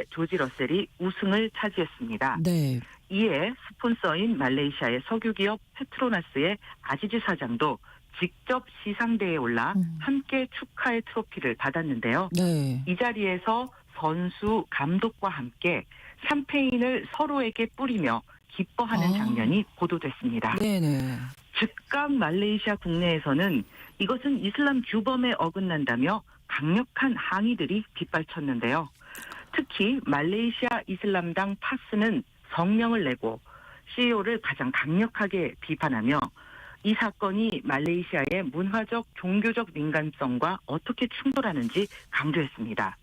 조지 러셀이 우승을 차지했습니다. 네. 이에 스폰서인 말레이시아의 석유기업 페트로나스의 아지즈 사장도 직접 시상대에 올라 함께 축하의 트로피를 받았는데요. 네. 이 자리에서 선수, 감독과 함께 샴페인을 서로에게 뿌리며 기뻐하는 장면이 보도됐습니다. 네네. 즉각 말레이시아 국내에서는 이것은 이슬람 규범에 어긋난다며 강력한 항의들이 빗발쳤는데요. 특히 말레이시아 이슬람당 파스는 성명을 내고 CEO를 가장 강력하게 비판하며 이 사건이 말레이시아의 문화적, 종교적 민감성과 어떻게 충돌하는지 강조했습니다.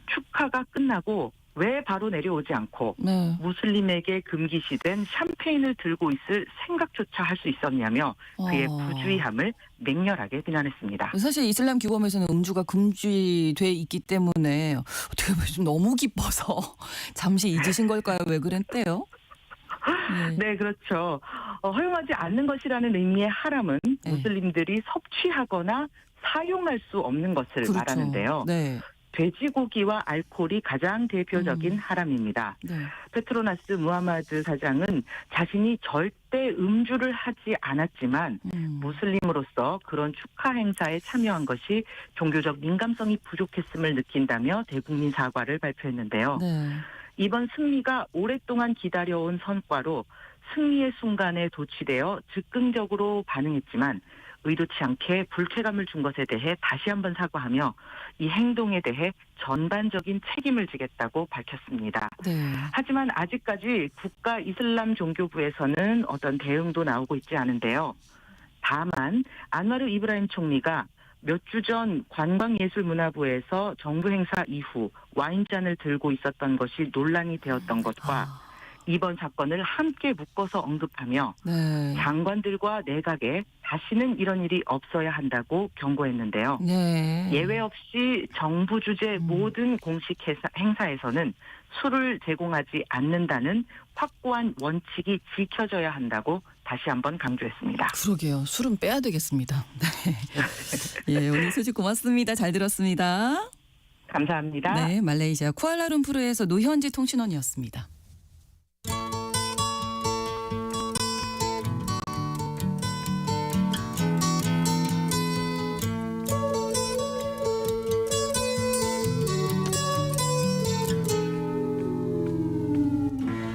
축하가 끝나고 왜 바로 내려오지 않고 네. 무슬림에게 금기시된 샴페인을 들고 있을 생각조차 할 수 있었냐며 그의 부주의함을 맹렬하게 비난했습니다. 사실 이슬람 규범에서는 음주가 금지돼 있기 때문에 어떻게 보면 좀 너무 기뻐서 잠시 잊으신 걸까요? 왜 그랬대요? 네, 그렇죠. 허용하지 않는 것이라는 의미의 하람은 무슬림들이 섭취하거나 사용할 수 없는 것을 그렇죠. 말하는데요. 네. 돼지고기와 알코올이 가장 대표적인 하람입니다. 네. 페트로나스 무하마드 사장은 자신이 절대 음주를 하지 않았지만 무슬림으로서 그런 축하 행사에 참여한 것이 종교적 민감성이 부족했음을 느낀다며 대국민 사과를 발표했는데요. 네. 이번 승리가 오랫동안 기다려온 성과로 승리의 순간에 도취되어 즉흥적으로 반응했지만 의도치 않게 불쾌감을 준 것에 대해 다시 한번 사과하며 이 행동에 대해 전반적인 책임을 지겠다고 밝혔습니다. 네. 하지만 아직까지 국가 이슬람 종교부에서는 어떤 대응도 나오고 있지 않은데요. 다만 안와르 이브라임 총리가 몇 주 전 관광예술문화부에서 정부 행사 이후 와인잔을 들고 있었던 것이 논란이 되었던 것과 이번 사건을 함께 묶어서 언급하며 네. 장관들과 내각에 다시는 이런 일이 없어야 한다고 경고했는데요. 네. 예외 없이 정부 주재 모든 공식 행사에서는 술을 제공하지 않는다는 확고한 원칙이 지켜져야 한다고 다시 한번 강조했습니다. 그러게요. 술은 빼야 되겠습니다. 네. 예, 오늘 소식 고맙습니다. 잘 들었습니다. 감사합니다. 네, 말레이시아 쿠알라룸푸르에서 노현지 통신원이었습니다.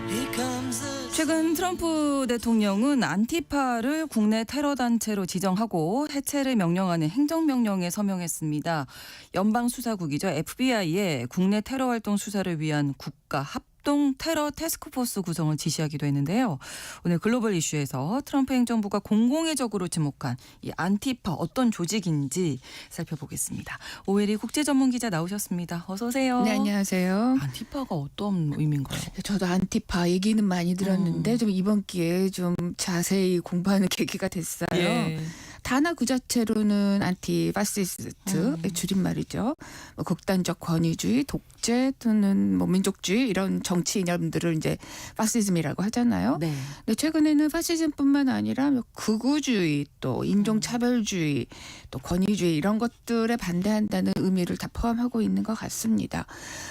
Here comes the 최근 트럼프 대통령은 안티파를 국내 테러 단체로 지정하고 해체를 명령하는 행정명령에 서명했습니다. 연방수사국이죠. FBI에 국내 테러 활동 수사를 위한 국가 합동 테러 태스크포스 구성을 지시하기도 했는데요. 오늘 글로벌 이슈에서 트럼프 행정부가 공공의적으로 지목한 이 안티파 어떤 조직인지 살펴보겠습니다. 오혜리 국제전문기자 나오셨습니다. 어서 오세요. 네, 안녕하세요. 안티파가 어떤 의미인가요? 저도 안티파 얘기는 많이 들었는데 좀 이번 기회에 좀 자세히 공부하는 계기가 됐어요. 예. 단어 그 자체로는 안티파시스트의 줄임말이죠. 뭐 극단적 권위주의, 독재 또는 뭐 민족주의 이런 정치 이념들을 이제 파시즘이라고 하잖아요. 네. 근데 최근에는 파시즘뿐만 아니라 뭐 극우주의 또 인종차별주의 또 권위주의 이런 것들에 반대한다는 의미를 다 포함하고 있는 것 같습니다.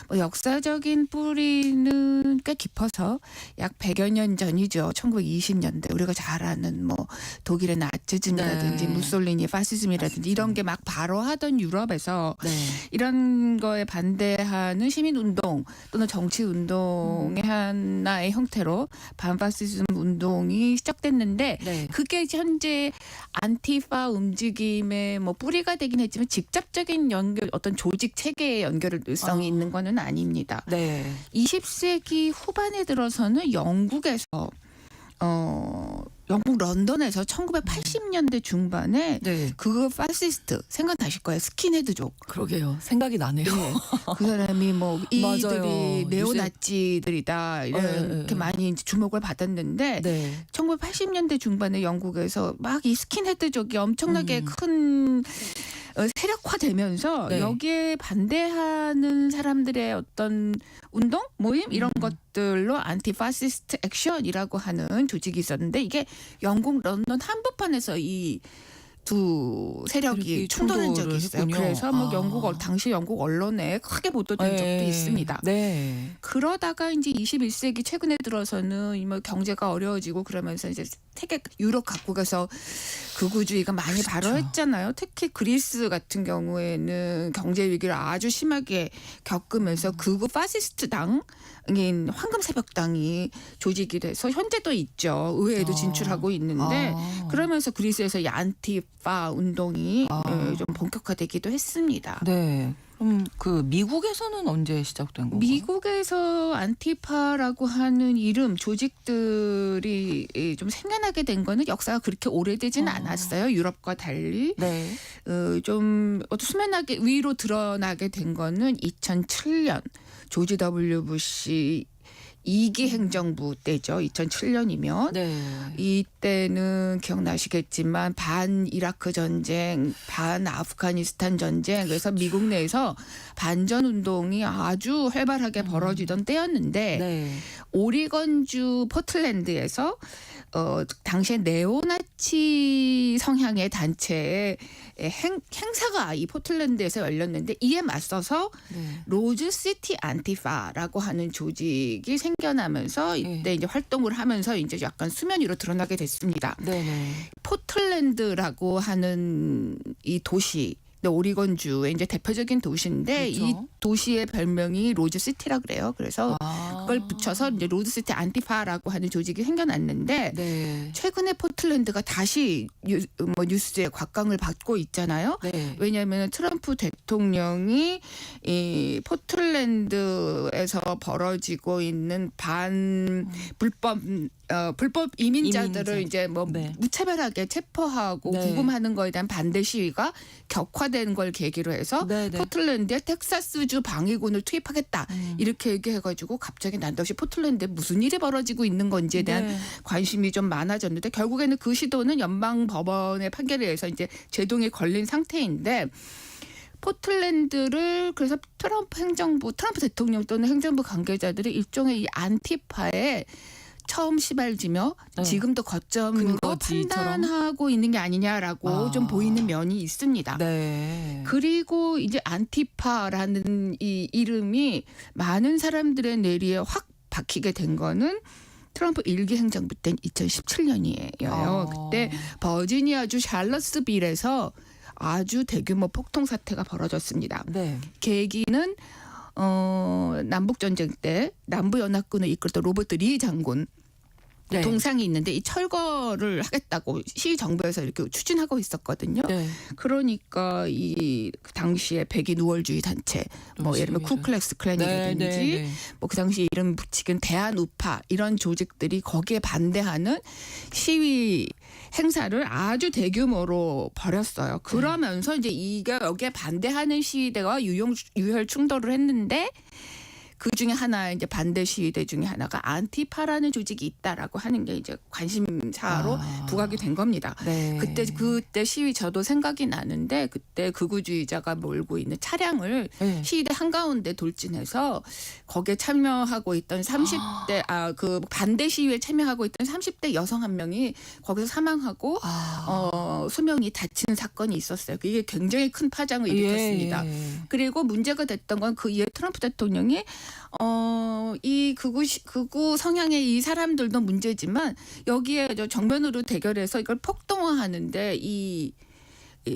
뭐 역사적인 뿌리는 꽤 깊어서 약 100여 년 전이죠. 1920년대 우리가 잘 아는 뭐 독일의 나치즘이라든지 네. 무솔리니 파시즘이라든지 이런 게 막 바로 하던 유럽에서 네. 이런 거에 반대하는 시민운동 또는 정치운동의 하나의 형태로 반파시즘 운동이 시작됐는데 네. 그게 현재 안티파 움직임의 뭐 뿌리가 되긴 했지만 직접적인 연결 어떤 조직 체계의 연결성이 있는 거는 아닙니다. 네. 20세기 후반에 들어서는 영국에서 영국 런던에서 1980년대 중반에 네. 그 파시스트 생각나실 거예요. 스킨헤드족. 그러게요. 생각이 나네요. 그 사람이 뭐 맞아요. 이들이 네오나치들이다 이렇게 네. 많이 이제 주목을 받았는데 네. 1980년대 중반에 영국에서 막 이 스킨헤드족이 엄청나게 큰 세력화되면서 네. 여기에 반대하는 사람들의 어떤 운동, 모임 이런 것들로 안티파시스트 액션이라고 하는 조직이 있었는데 이게 영국 런던 한복판에서 이 두 세력이 이렇게 충돌한 적이 충돌을 있어요. 했군요. 그래서 뭐 아. 당시 영국 언론에 크게 보도된 적도 있습니다. 네. 그러다가 이제 21세기 최근에 들어서는 뭐 경제가 어려워지고 그러면서 이제 세계 유럽 각국에서 극우주의가 많이 그렇죠. 발효했잖아요. 특히 그리스 같은 경우에는 경제 위기를 아주 심하게 겪으면서 극우 파시스트당인 황금새벽당이 조직이 돼서 현재도 있죠. 의회에도 진출하고 있는데 그러면서 그리스에서 이 안티파 운동이 좀 본격화되기도 했습니다. 네. 그럼 그 미국에서는 언제 시작된 건가요? 미국에서 안티파라고 하는 이름 조직들이 좀 생겨나게 된 거는 역사가 그렇게 오래되지는 않았어요. 유럽과 달리. 네. 좀 수면하게 위로 드러나게 된 거는 2007년 조지 W 부시 2기 행정부 때죠. 2007년이면. 네. 이때는 기억나시겠지만 반 이라크 전쟁, 반 아프가니스탄 전쟁 그래서 미국 내에서 반전 운동이 아주 활발하게 벌어지던 때였는데 네. 오리건주 포틀랜드에서 당시에 네오나치 성향의 단체의 행사가 이 포틀랜드에서 열렸는데 이에 맞서서 네. 로즈시티 안티파라고 하는 조직이 생겨나면서 이때 이제 활동을 하면서 이제 약간 수면 위로 드러나게 됐습니다. 네네. 포틀랜드라고 하는 이 도시, 오리건주의 이제 대표적인 도시인데 그렇죠. 이 도시의 별명이 로즈시티라 그래요. 그래서 아. 그걸 붙여서 이제 로즈시티 안티파라고 하는 조직이 생겨났는데 네. 최근에 포틀랜드가 다시 뉴스에 곽광을 받고 있잖아요. 네. 왜냐하면 트럼프 대통령이 이 포틀랜드에서 벌어지고 있는 불법 이민자들을 이민자. 이제 뭐 네. 무차별하게 체포하고 네. 구금하는 거에 대한 반대 시위가 격화된 걸 계기로 해서 네, 네. 포틀랜드에 텍사스주 방위군을 투입하겠다 이렇게 얘기해가지고 갑자기 갑자기 난데없이 포틀랜드에 무슨 일이 벌어지고 있는 건지에 대한 네. 관심이 좀 많아졌는데 결국에는 그 시도는 연방 법원의 판결에 의해서 이제 제동이 걸린 상태인데 포틀랜드를 그래서 트럼프 대통령 또는 행정부 관계자들이 일종의 이 안티파에 처음 시발지며 네. 지금도 거점으로 근거지처럼? 판단하고 있는 게 아니냐라고 좀 보이는 면이 있습니다. 네. 그리고 이제 안티파라는 이 이름이 많은 사람들의 뇌리에 확 박히게 된 거는 트럼프 1기 행정부 때 2017년이에요. 그때 버지니아주 샬럿스빌에서 아주 대규모 폭동 사태가 벌어졌습니다. 네. 계기는 남북 전쟁 때 남부 연합군을 이끌던 로버트 리 장군 네. 동상이 있는데 이 철거를 하겠다고 시 정부에서 이렇게 추진하고 있었거든요. 네. 그러니까 이 당시에 백인 우월주의 단체, 뭐 예를 들면 쿠클렉스 클랜이라든지 뭐 그 당시 이름 붙이긴 대한우파 이런 조직들이 거기에 반대하는 시위 행사를 아주 대규모로 벌였어요. 그러면서 이제 이게 여기에 반대하는 시위대와 유혈 충돌을 했는데 그 중에 하나 이제 반대 시위대 중에 하나가 안티파라는 조직이 있다라고 하는 게 이제 관심사로 부각이 된 겁니다. 네. 그때 시위 저도 생각이 나는데 그때 극우주의자가 몰고 있는 차량을 네. 시위대 한가운데 돌진해서 거기에 참여하고 있던 30대 그 반대 시위에 참여하고 있던 30대 여성 한 명이 거기서 사망하고 수명이 다치는 사건이 있었어요. 이게 굉장히 큰 파장을 일으켰습니다. 예. 그리고 문제가 됐던 건 그 이후에 트럼프 대통령이 이 극우 성향의 이 사람들도 문제지만 여기에 정면으로 대결해서 이걸 폭동화하는데 이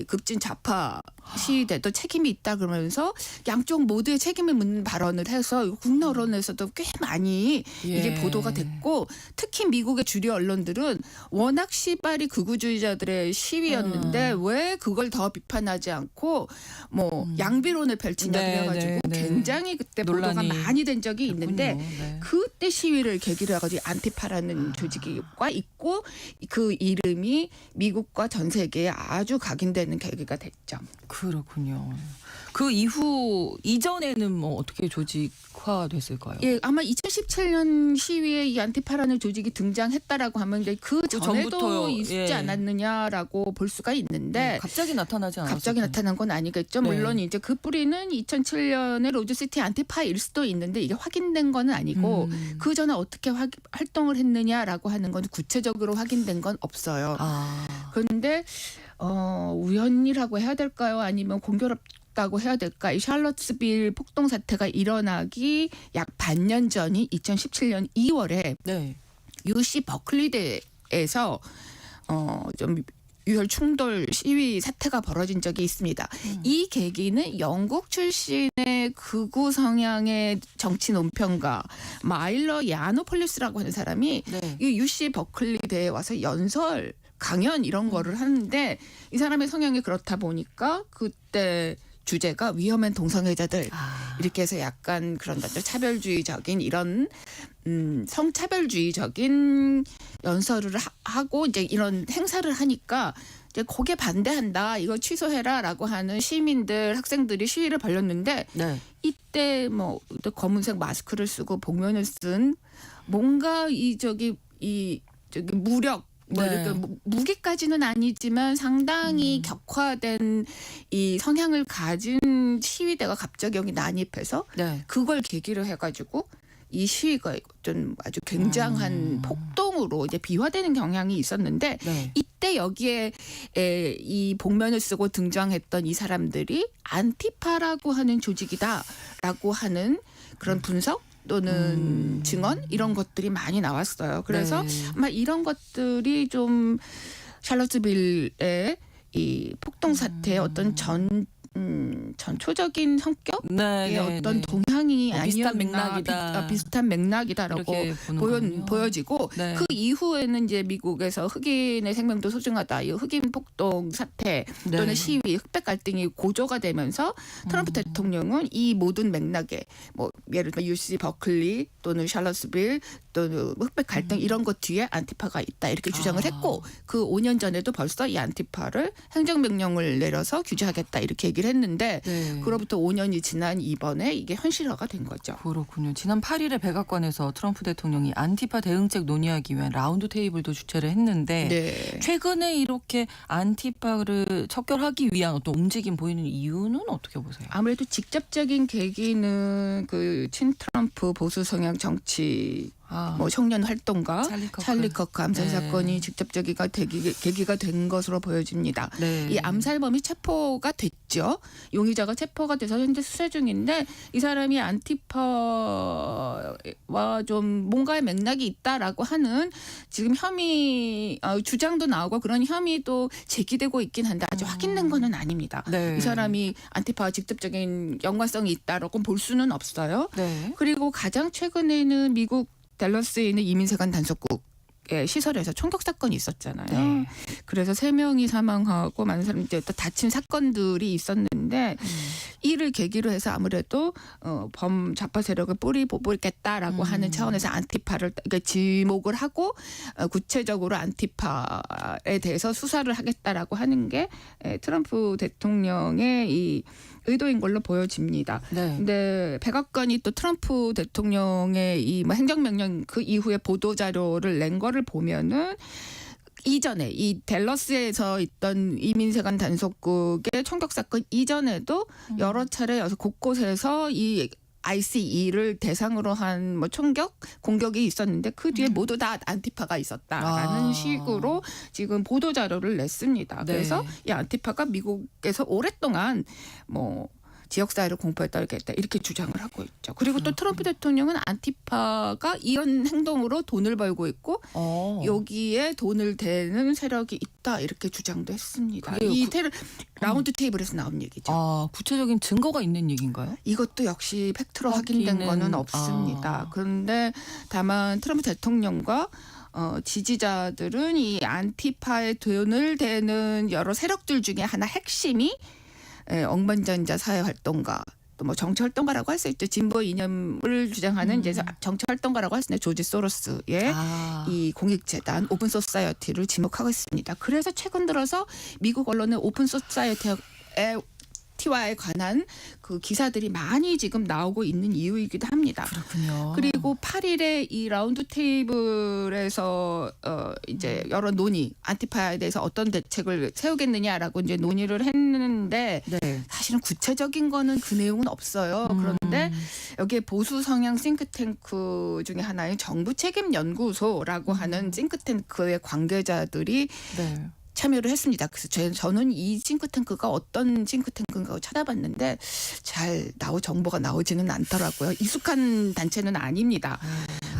급진 좌파 시위대도 책임이 있다 그러면서 양쪽 모두의 책임을 묻는 발언을 해서 국내 언론에서도 꽤 많이 이게 보도가 됐고 특히 미국의 주류 언론들은 워낙 시발이 극우주의자들의 시위였는데 왜 그걸 더 비판하지 않고 뭐 양비론을 펼치냐 그래가지고 굉장히 그때 보도가 많이 된 적이 있는데 그때 시위를 계기로 해가지고 안티파라는 조직과 있고 그 이름이 미국과 전 세계에 아주 각인되는 계기가 됐죠. 그렇군요. 그 이전에는 뭐 어떻게 조직화됐을까요? 예, 아마 2017년 시위에 이 안티파라는 조직이 등장했다라고 하면 이제 그 전에도 전부터요. 있지 않았느냐라고 볼 수가 있는데 갑자기 나타나지 않았어요. 갑자기 나타난 건 아니겠죠. 네. 물론 이제 그 뿌리는 2007년에 로즈시티 안티파일 수도 있는데 이게 확인된 건 아니고 그 전에 어떻게 활동을 했느냐라고 하는 건 구체적으로 확인된 건 없어요. 그런데 우연이라고 해야 될까요? 아니면 공교롭다고 해야 될까? 이 샬럿스빌 폭동 사태가 일어나기 약 반년 전인 2017년 2월에 UC 버클리대에서 좀 유혈 충돌 시위 사태가 벌어진 적이 있습니다. 이 계기는 영국 출신의 극우 성향의 정치 논평가 마일러 야노폴리스라고 하는 사람이 이 UC 버클리대에 와서 연설 강연 이런 거를 하는데 이 사람의 성향이 그렇다 보니까 그때 주제가 위험한 동성애자들 이렇게 해서 약간 그런 차별주의적인 이런 성차별주의적인 연설을 하고 이제 이런 행사를 하니까 이제 거기에 반대한다 이거 취소해라라고 하는 시민들 학생들이 시위를 벌였는데 이때 뭐 검은색 마스크를 쓰고 복면을 쓴 뭔가 무력 이렇게 무기까지는 아니지만 상당히 격화된 이 성향을 가진 시위대가 갑자기 여기 난입해서 그걸 계기로 해가지고 이 시위가 좀 아주 굉장한 폭동으로 이제 비화되는 경향이 있었는데 이때 여기에 이 복면을 쓰고 등장했던 이 사람들이 안티파라고 하는 조직이다라고 하는 그런 분석 또는 증언 이런 것들이 많이 나왔어요. 그래서 아마 이런 것들이 좀 샬럿스빌의 이 폭동 사태의 어떤 전초적인 성격의 어떤 동향이 아니었나 비슷한 맥락이다라고 보여지고 그 이후에는 이제 미국에서 흑인의 생명도 소중하다 이 흑인 폭동 사태 또는 시위 흑백 갈등이 고조가 되면서 트럼프 대통령은 이 모든 맥락에 뭐 예를 들면 UC 버클리 또는 샬럿스빌 또는 흑백 갈등 이런 것 뒤에 안티파가 있다 이렇게 주장을 했고 그 5년 전에도 벌써 이 안티파를 행정명령을 내려서 규제하겠다 이렇게 얘기를 했는데 네. 그로부터 5년이 지난 이번에 이게 현실화가 된 거죠. 그렇군요. 지난 8일에 백악관에서 트럼프 대통령이 안티파 대응책 논의하기 위한 라운드 테이블도 주최를 했는데 네. 최근에 이렇게 안티파를 척결하기 위한 어떤 움직임 보이는 이유는 어떻게 보세요? 아무래도 직접적인 계기는 그 친트럼프 보수 성향 정치 뭐 청년 활동가 찰리 커크 암살 네. 사건이 직접적이가 계기가 된 것으로 보여집니다. 네. 이 암살범이 체포가 됐죠. 용의자가 체포가 돼서 현재 수사 중인데 이 사람이 안티파와 좀 뭔가의 맥락이 있다라고 하는 지금 혐의 주장도 나오고 그런 혐의도 제기되고 있긴 한데 아직 확인된 거는 아닙니다. 네. 이 사람이 안티파와 직접적인 연관성이 있다라고 볼 수는 없어요. 네. 그리고 가장 최근에는 미국 댈러스에 있는 이민세관 단속국의 시설에서 총격 사건이 있었잖아요. 네. 그래서 3명이 사망하고 많은 사람들이 또 다친 사건들이 있었는데 이를 계기로 해서 아무래도 범 좌파 세력을 뿌리 뽑겠다라고 하는 차원에서 안티파를 그러니까 지목을 하고 구체적으로 안티파에 대해서 수사를 하겠다라고 하는 게 트럼프 대통령의 이 의도인 걸로 보여집니다. 네. 근데 백악관이 또 트럼프 대통령의 이 뭐 행정명령 그 이후에 보도 자료를 낸 거를 보면은 이전에 이 댈러스에서 있던 이민세관 단속국의 총격 사건 이전에도 여러 차례 곳곳에서 이 ICE를 대상으로 한 뭐 총격 공격이 있었는데 그 뒤에 모두 다 안티파가 있었다라는 식으로 지금 보도 자료를 냈습니다. 네. 그래서 이 안티파가 미국에서 오랫동안 뭐 지역사회를 공포에 떨게 했다 이렇게 주장을 하고 있죠. 그리고 또 트럼프 대통령은 안티파가 이런 행동으로 돈을 벌고 있고 여기에 돈을 대는 세력이 있다 이렇게 주장도 했습니다. 그래요. 이 라운드 테이블에서 나온 얘기죠. 구체적인 증거가 있는 얘기인가요? 이것도 역시 팩트로 확인된 거는 없습니다. 그런데 다만 트럼프 대통령과 지지자들은 이 안티파의 돈을 대는 여러 세력들 중에 하나 핵심이 억만장자 사회활동가 또 뭐 정치활동가라고 할 수 있죠. 진보 이념을 주장하는 이제 정치활동가라고 할 수 있는 조지 소로스의 이 공익재단 오픈 소사이어티를 지목하고 있습니다. 그래서 최근 들어서 미국 언론의 오픈 소사이어티와에 관한 그 기사들이 많이 지금 나오고 있는 이유이기도 합니다. 그렇군요. 그리고 8일에 이 라운드 테이블에서 이제 여러 논의, 안티파에 대해서 어떤 대책을 세우겠느냐라고 이제 논의를 했는데 네. 사실은 구체적인 거는 그 내용은 없어요. 그런데 여기에 보수 성향 싱크탱크 중에 하나인 정부 책임 연구소라고 하는 싱크탱크의 관계자들이 네. 참여를 했습니다. 그래서 저는 이 싱크탱크가 어떤 싱크탱크인가 찾아봤는데 잘 정보가 나오지는 않더라고요. 익숙한 단체는 아닙니다.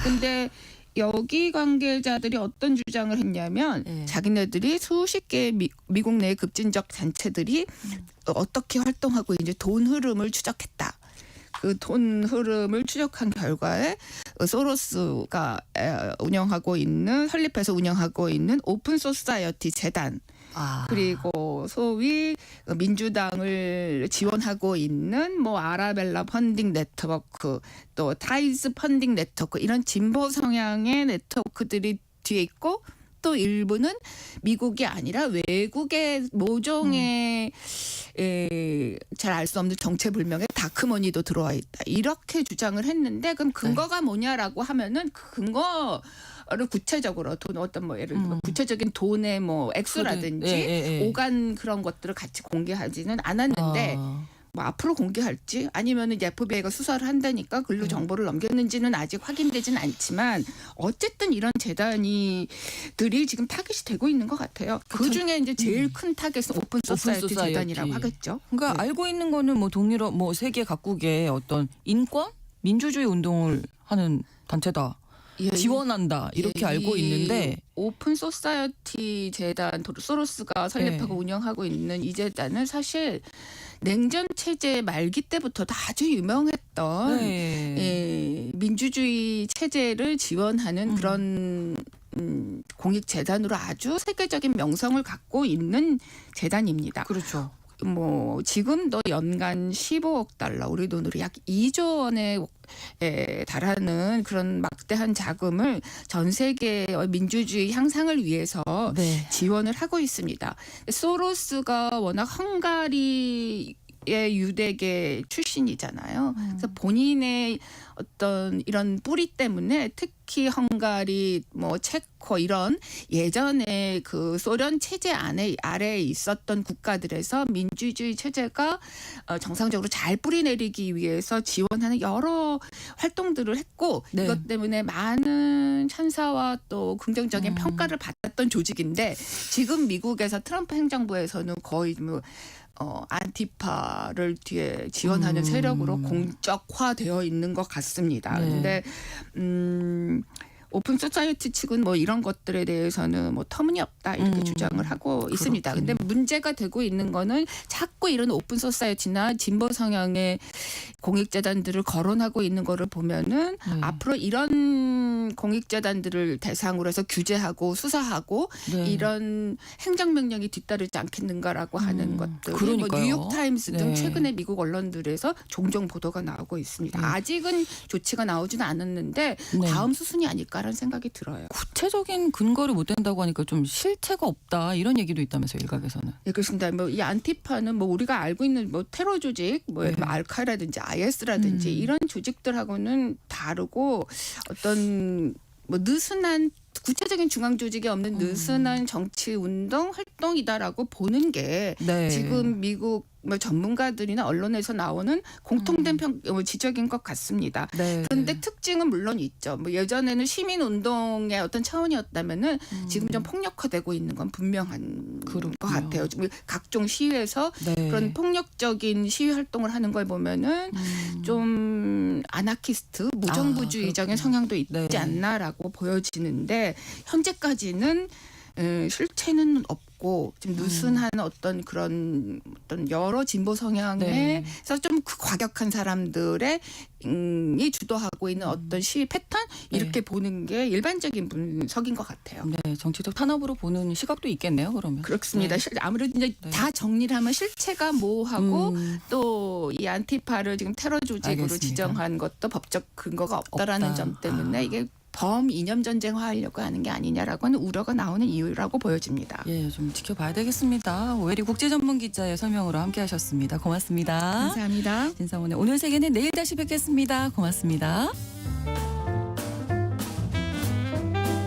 근데 여기 관계자들이 어떤 주장을 했냐면 자기네들이 수십 개의 미국 내 급진적 단체들이 어떻게 활동하고 이제 돈 흐름을 추적했다. 그 돈 흐름을 추적한 결과에 소로스가 설립해서 운영하고 있는 오픈 소사이어티 재단 그리고 소위 민주당을 지원하고 있는 뭐 아라벨라 펀딩 네트워크 또 타이즈 펀딩 네트워크 이런 진보 성향의 네트워크들이 뒤에 있고 또 일부는 미국이 아니라 외국의 모종의 잘 알 수 없는 정체불명의 다크머니도 들어와 있다. 이렇게 주장을 했는데 그럼 근거가 뭐냐라고 하면은 그 근거를 구체적으로 어떤 뭐 예를 들면 구체적인 돈의 뭐 액수라든지 오간 그런 것들을 같이 공개하지는 않았는데 뭐 앞으로 공개할지 아니면 이제 FBI가 수사를 한다니까 글로 정보를 넘겼는지는 아직 확인되지는 않지만 어쨌든 이런 재단들이 지금 타깃이 되고 있는 것 같아요. 그 중에 이제 제일 큰 타깃은 오픈 소사이어티 재단이라고 하겠죠. 그러니까 알고 있는 거는 뭐 동유럽 뭐 세계 각국의 어떤 인권, 민주주의 운동을 하는 단체다. 지원한다 이렇게 알고 있는데 오픈 소사이어티 재단 소로스가 설립하고 운영하고 있는 이 재단은 사실 냉전 체제 말기 때부터도 아주 유명했던 민주주의 체제를 지원하는 그런 공익 재단으로 아주 세계적인 명성을 갖고 있는 재단입니다. 그렇죠. 뭐 지금도 연간 15억 달러 우리 돈으로 약 2조 원에 달하는 그런 막대한 자금을 전 세계의 민주주의 향상을 위해서 네. 지원을 하고 있습니다. 소로스가 워낙 헝가리의 유대계 출신이잖아요. 그래서 본인의 어떤 이런 뿌리 때문에 특히 헝가리, 뭐 체코 이런 예전에 그 소련 체제 아래에 있었던 국가들에서 민주주의 체제가 정상적으로 잘 뿌리내리기 위해서 지원하는 여러 활동들을 했고 네. 이것 때문에 많은 찬사와 또 긍정적인 평가를 받았던 조직인데 지금 미국에서 트럼프 행정부에서는 거의 뭐 안티파를 뒤에 지원하는 세력으로 공적화되어 있는 것 같습니다. 네. 근데 오픈 소사이어티 측은 뭐 이런 것들에 대해서는 뭐 터무니없다 이렇게 주장을 하고 있습니다. 근데 문제가 되고 있는 거는 자꾸 이런 오픈 소사이어티나 진보 성향의 공익재단들을 거론하고 있는 거를 보면은 앞으로 이런 공익재단들을 대상으로 해서 규제하고 수사하고 네. 이런 행정명령이 뒤따르지 않겠는가라고 하는 것들. 뭐 그러니까요. 뉴욕타임스 등 네. 최근에 미국 언론들에서 종종 보도가 나오고 있습니다. 아직은 조치가 나오지는 않았는데 네. 다음 수순이 아닐까라는 생각이 들어요. 구체적인 근거를 못 댄다고 하니까 좀 실체가 없다 이런 얘기도 있다면서요, 일각에서는. 네, 그렇습니다. 뭐 이 안티파는 뭐 우리가 알고 있는 뭐 테러 조직, 뭐 네. 알카이라든지 IS라든지 이런 조직들하고는 다르고 어떤 뭐 느슨한 구체적인 중앙 조직이 없는 느슨한 정치 운동 활동이다라고 보는 게 네. 지금 미국 뭐 전문가들이나 언론에서 나오는 공통된 지적인 것 같습니다. 네. 그런데 특징은 물론 있죠. 뭐 예전에는 시민 운동의 어떤 차원이었다면은 지금 좀 폭력화되고 있는 건 분명한 그렇군요. 것 같아요. 지금 각종 시위에서 네. 그런 폭력적인 시위 활동을 하는 걸 보면은 좀 아나키스트, 무정부주의적인 그렇군요. 성향도 있지 네. 않나라고 보여지는데 현재까지는 실체는 없고 좀 느슨한 어떤 그런 어떤 여러 진보 성향에서 네. 좀 과격한 사람들의 이 주도하고 있는 어떤 시위 패턴 이렇게 보는 게 일반적인 분석인 것 같아요. 네, 정치적 탄압으로 보는 시각도 있겠네요, 그러면. 그렇습니다. 네. 아무래도 이제 네. 다 정리를 하면 실체가 모호하고 또 이 안티파를 지금 테러 조직으로 알겠습니다. 지정한 것도 법적 근거가 없다라는 없다. 점 때문에 이게 범 이념 전쟁화하려고 하는 게 아니냐라고 하는 우려가 나오는 이유라고 보여집니다. 예, 좀 지켜봐야 되겠습니다. 오혜리 국제전문기자의 설명으로 함께하셨습니다. 고맙습니다. 감사합니다. 진성훈의 오늘 세계는 내일 다시 뵙겠습니다. 고맙습니다.